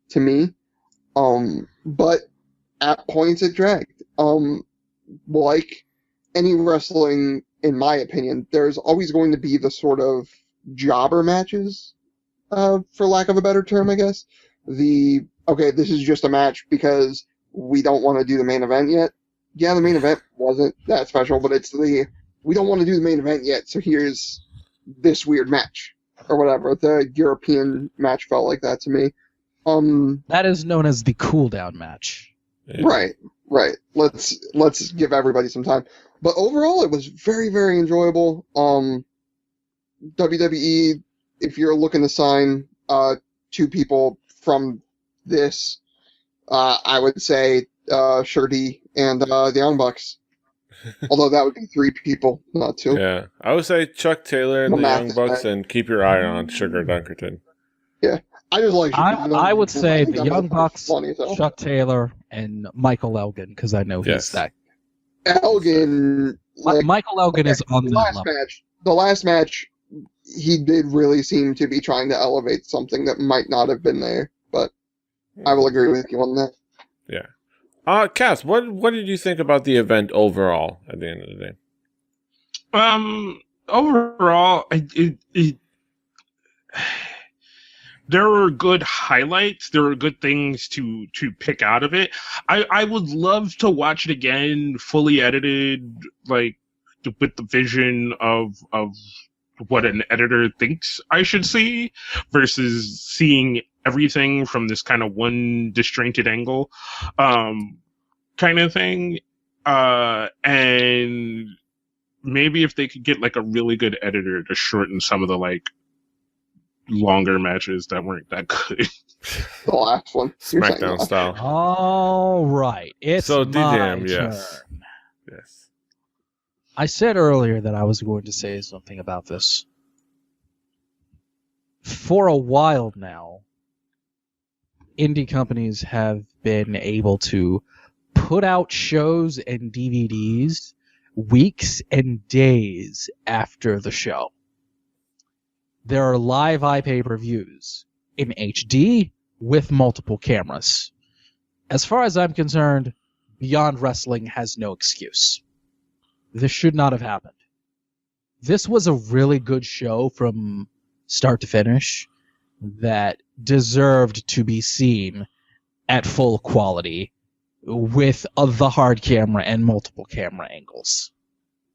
to me. But at points it dragged. Like any wrestling, in my opinion, there's always going to be the sort of jobber matches, for lack of a better term, I guess. Okay, this is just a match because we don't want to do the main event yet. Yeah, the main event wasn't that special, but it's we don't want to do the main event yet, so here's this weird match. Or whatever. The European match felt like that to me. That is known as the cool down match. Yeah. Right. Let's give everybody some time. But overall, it was very, very enjoyable. WWE, if you're looking to sign two people from this, I would say Shirty and the Young Bucks. Although that would be three people, not two. Yeah, I would say Chuck Taylor and The the math Young is Bucks, bad. and keep your eye on Sugar Dunkerton. I just like. I would say think the that Young was Bucks, funny, so. Chuck Taylor, and Michael Elgin, because I know Yes. he's that. Elgin, like, Michael Elgin is on the that last level. match. The last match, he did really seem to be trying to elevate something that might not have been there. But I will agree with you on that. Cass, what did you think about the event overall at the end of the day? Overall, there were good highlights. There were good things to pick out of it. I would love to watch it again, fully edited, like with the vision of what an editor thinks I should see, versus seeing everything from this kind of one disjointed angle, kind of thing. And maybe if they could get like a really good editor to shorten some of the like longer matches that weren't that good. The last one. You're saying SmackDown that. style. All right, it's So, my DDM, turn. yes. Yes. I said earlier that I was going to say something about this. For a while now, indie companies have been able to put out shows and DVDs weeks and days after the show. There are live iPay-per-views in HD with multiple cameras. As far as I'm concerned, Beyond Wrestling has no excuse. This should not have happened. This was a really good show from start to finish that deserved to be seen at full quality with the hard camera and multiple camera angles.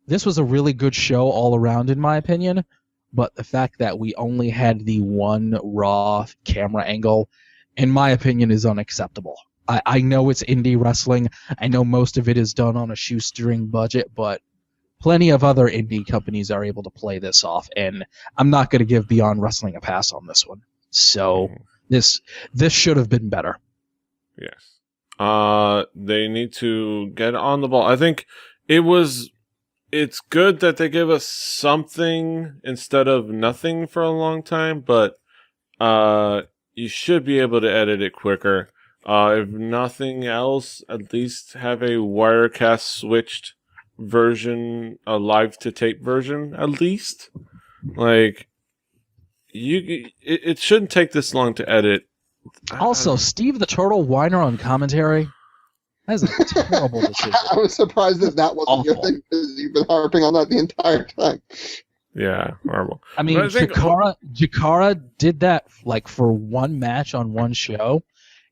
This was a really good show all around, in my opinion, but the fact that we only had the one raw camera angle, in my opinion, is unacceptable. I know it's indie wrestling. I know most of it is done on a shoestring budget, but plenty of other indie companies are able to play this off, and I'm not going to give Beyond Wrestling a pass on this one. So this should have been better. Yes. They need to get on the ball. I think it's good that they give us something instead of nothing for a long time, but you should be able to edit it quicker. If nothing else, at least have a Wirecast switched version, a live to tape version, at least. Like, it shouldn't take this long to edit. Also, Steve the Turtle Whiner on commentary. That's a terrible decision. I was surprised that wasn't your Awful. thing, because you've been harping on that the entire time. Yeah, horrible. I mean, But I think- Jakara did that like for one match on one show,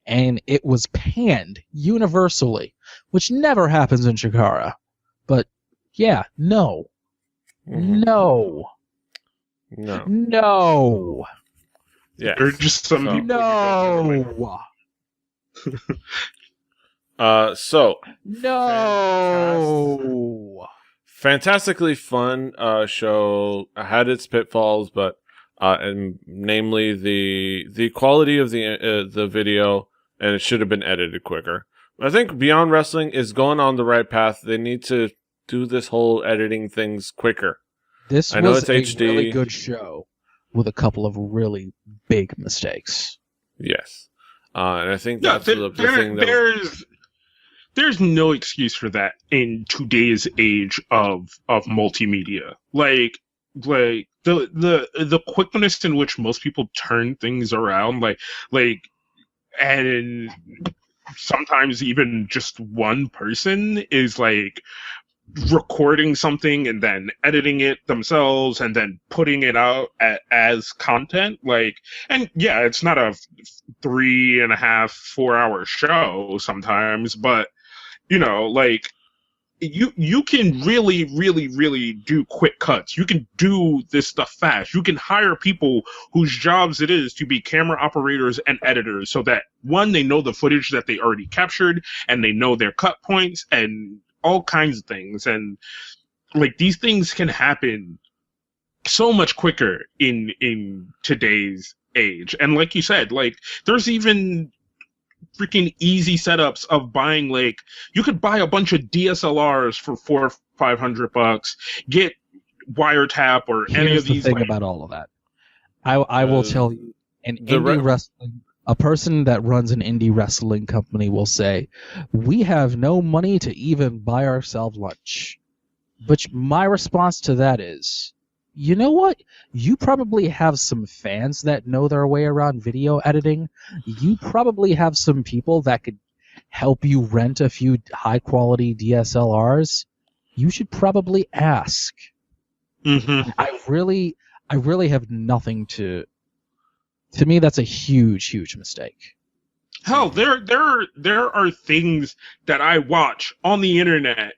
and it was panned universally, which never happens in Jakara. But yeah, no, Mhm. no, No. no, Yeah. Or just some So- people no, So no. fantastically fun show. Had its pitfalls, but and namely the quality of the video, and it should have been edited quicker. I think Beyond Wrestling is going on the right path. They need to do this whole editing things quicker. This I know was it's a HD. really good show with a couple of really big mistakes. Yes, and I think Yeah, that's the thing that there's no excuse for that in today's age of multimedia. Like the quickness in which most people turn things around, and sometimes even just one person is like recording something and then editing it themselves and then putting it out as content. And yeah, it's not a 3.5, 4 hour show sometimes, but you can really, really, really do quick cuts. You can do this stuff fast. You can hire people whose jobs it is to be camera operators and editors, so that one, they know the footage that they already captured and they know their cut points, and all kinds of things. And like these things can happen so much quicker in today's age. And like you said, like there's even freaking easy setups of buying, like you could buy a bunch of DSLRs for $400-500, get wiretap or any Here's of the these. thing Like, about all of that. I will tell you, in indie wrestling, a person that runs an indie wrestling company will say, "We have no money to even buy ourselves lunch." But my response to that is, you know what? You probably have some fans that know their way around video editing. You probably have some people that could help you rent a few high-quality DSLRs. You should probably ask. mm-hmm. I really have nothing to... To me, that's a huge, huge mistake. Hell, there are things that I watch on the internet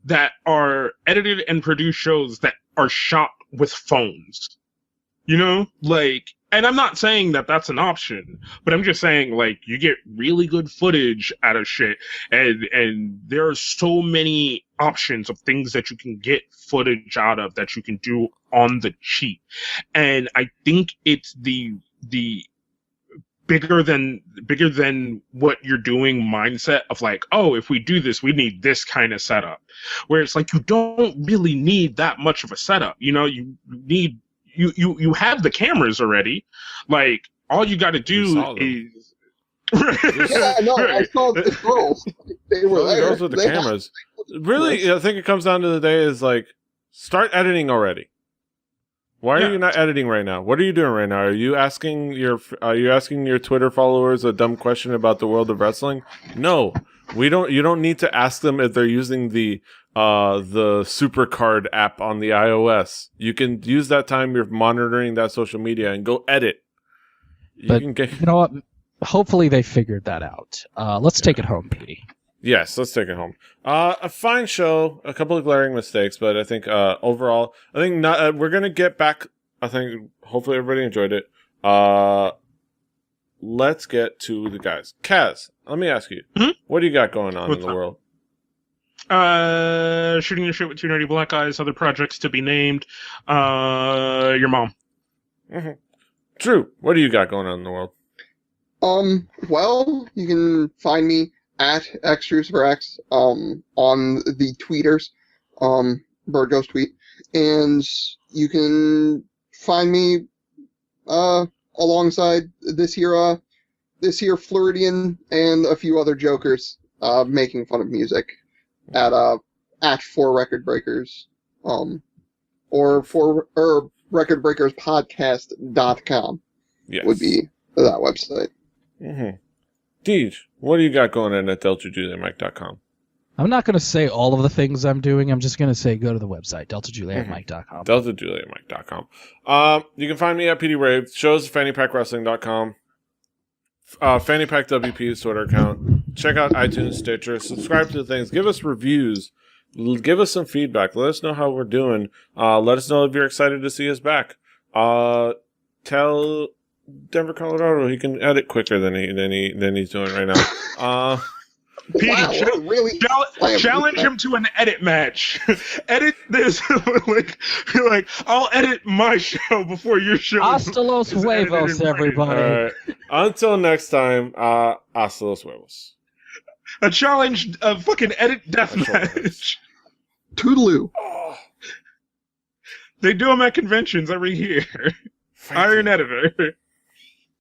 that are edited and produced shows that are shot with phones. You know, like, and I'm not saying that that's an option, but I'm just saying, like, you get really good footage out of shit, and there are so many options of things that you can get footage out of that you can do on the cheap. And I think it's the bigger than what you're doing mindset of like, oh, if we do this, we need this kind of setup. Where it's like, you don't really need that much of a setup. You know, you need, you have the cameras already. Like, all you got to do is. Yeah, no, I saw the girls. They were there. Those with the cameras. Really, I think it comes down to the day is like, start editing already. Why are you not editing right now? What are you doing right now? Are you asking your Twitter followers a dumb question about the world of wrestling? No, we don't. You don't need to ask them if they're using the Supercard app on the iOS. You can use that time you're monitoring that social media and go edit. You know what? Hopefully they figured that out. Let's take it home, Petey. Yes, let's take it home. A fine show, a couple of glaring mistakes, but I think overall, I think we're gonna get back. I think hopefully everybody enjoyed it. Let's get to the guys. Kaz, let me ask you, what do you got going on in the world? Shooting your shit with two nerdy black guys. Other projects to be named. Your mom. Mm-hmm. Drew, what do you got going on in the world? Well, you can find me at XDrewSuperX, on the tweeters, Bird Ghost Tweet, and you can find me, alongside this here Floridian and a few other jokers, making fun of music at 4recordbreakers, or recordbreakerspodcast.com would be that website. Mm-hmm. Deej, what do you got going on at DeltaJulietMike.com? I'm not going to say all of the things I'm doing. I'm just going to say go to the website, DeltaJulietMike.com. DeltaJulietMike.com. You can find me at PD Rave. Shows FannyPackWrestling.com. FannyPackWP Twitter account. Check out iTunes, Stitcher. Subscribe to the things. Give us reviews. Give us some feedback. Let us know how we're doing. Let us know if you're excited to see us back. Tell Denver, Colorado, he can edit quicker than he's doing right now. Petey, challenge him to an edit match. Edit this. like, I'll edit my show before your show. Hasta los huevos, everybody. All right. Until next time, hasta los huevos. A challenge, a fucking edit deathmatch. Toodaloo. Oh. They do them at conventions every year. Iron Editor.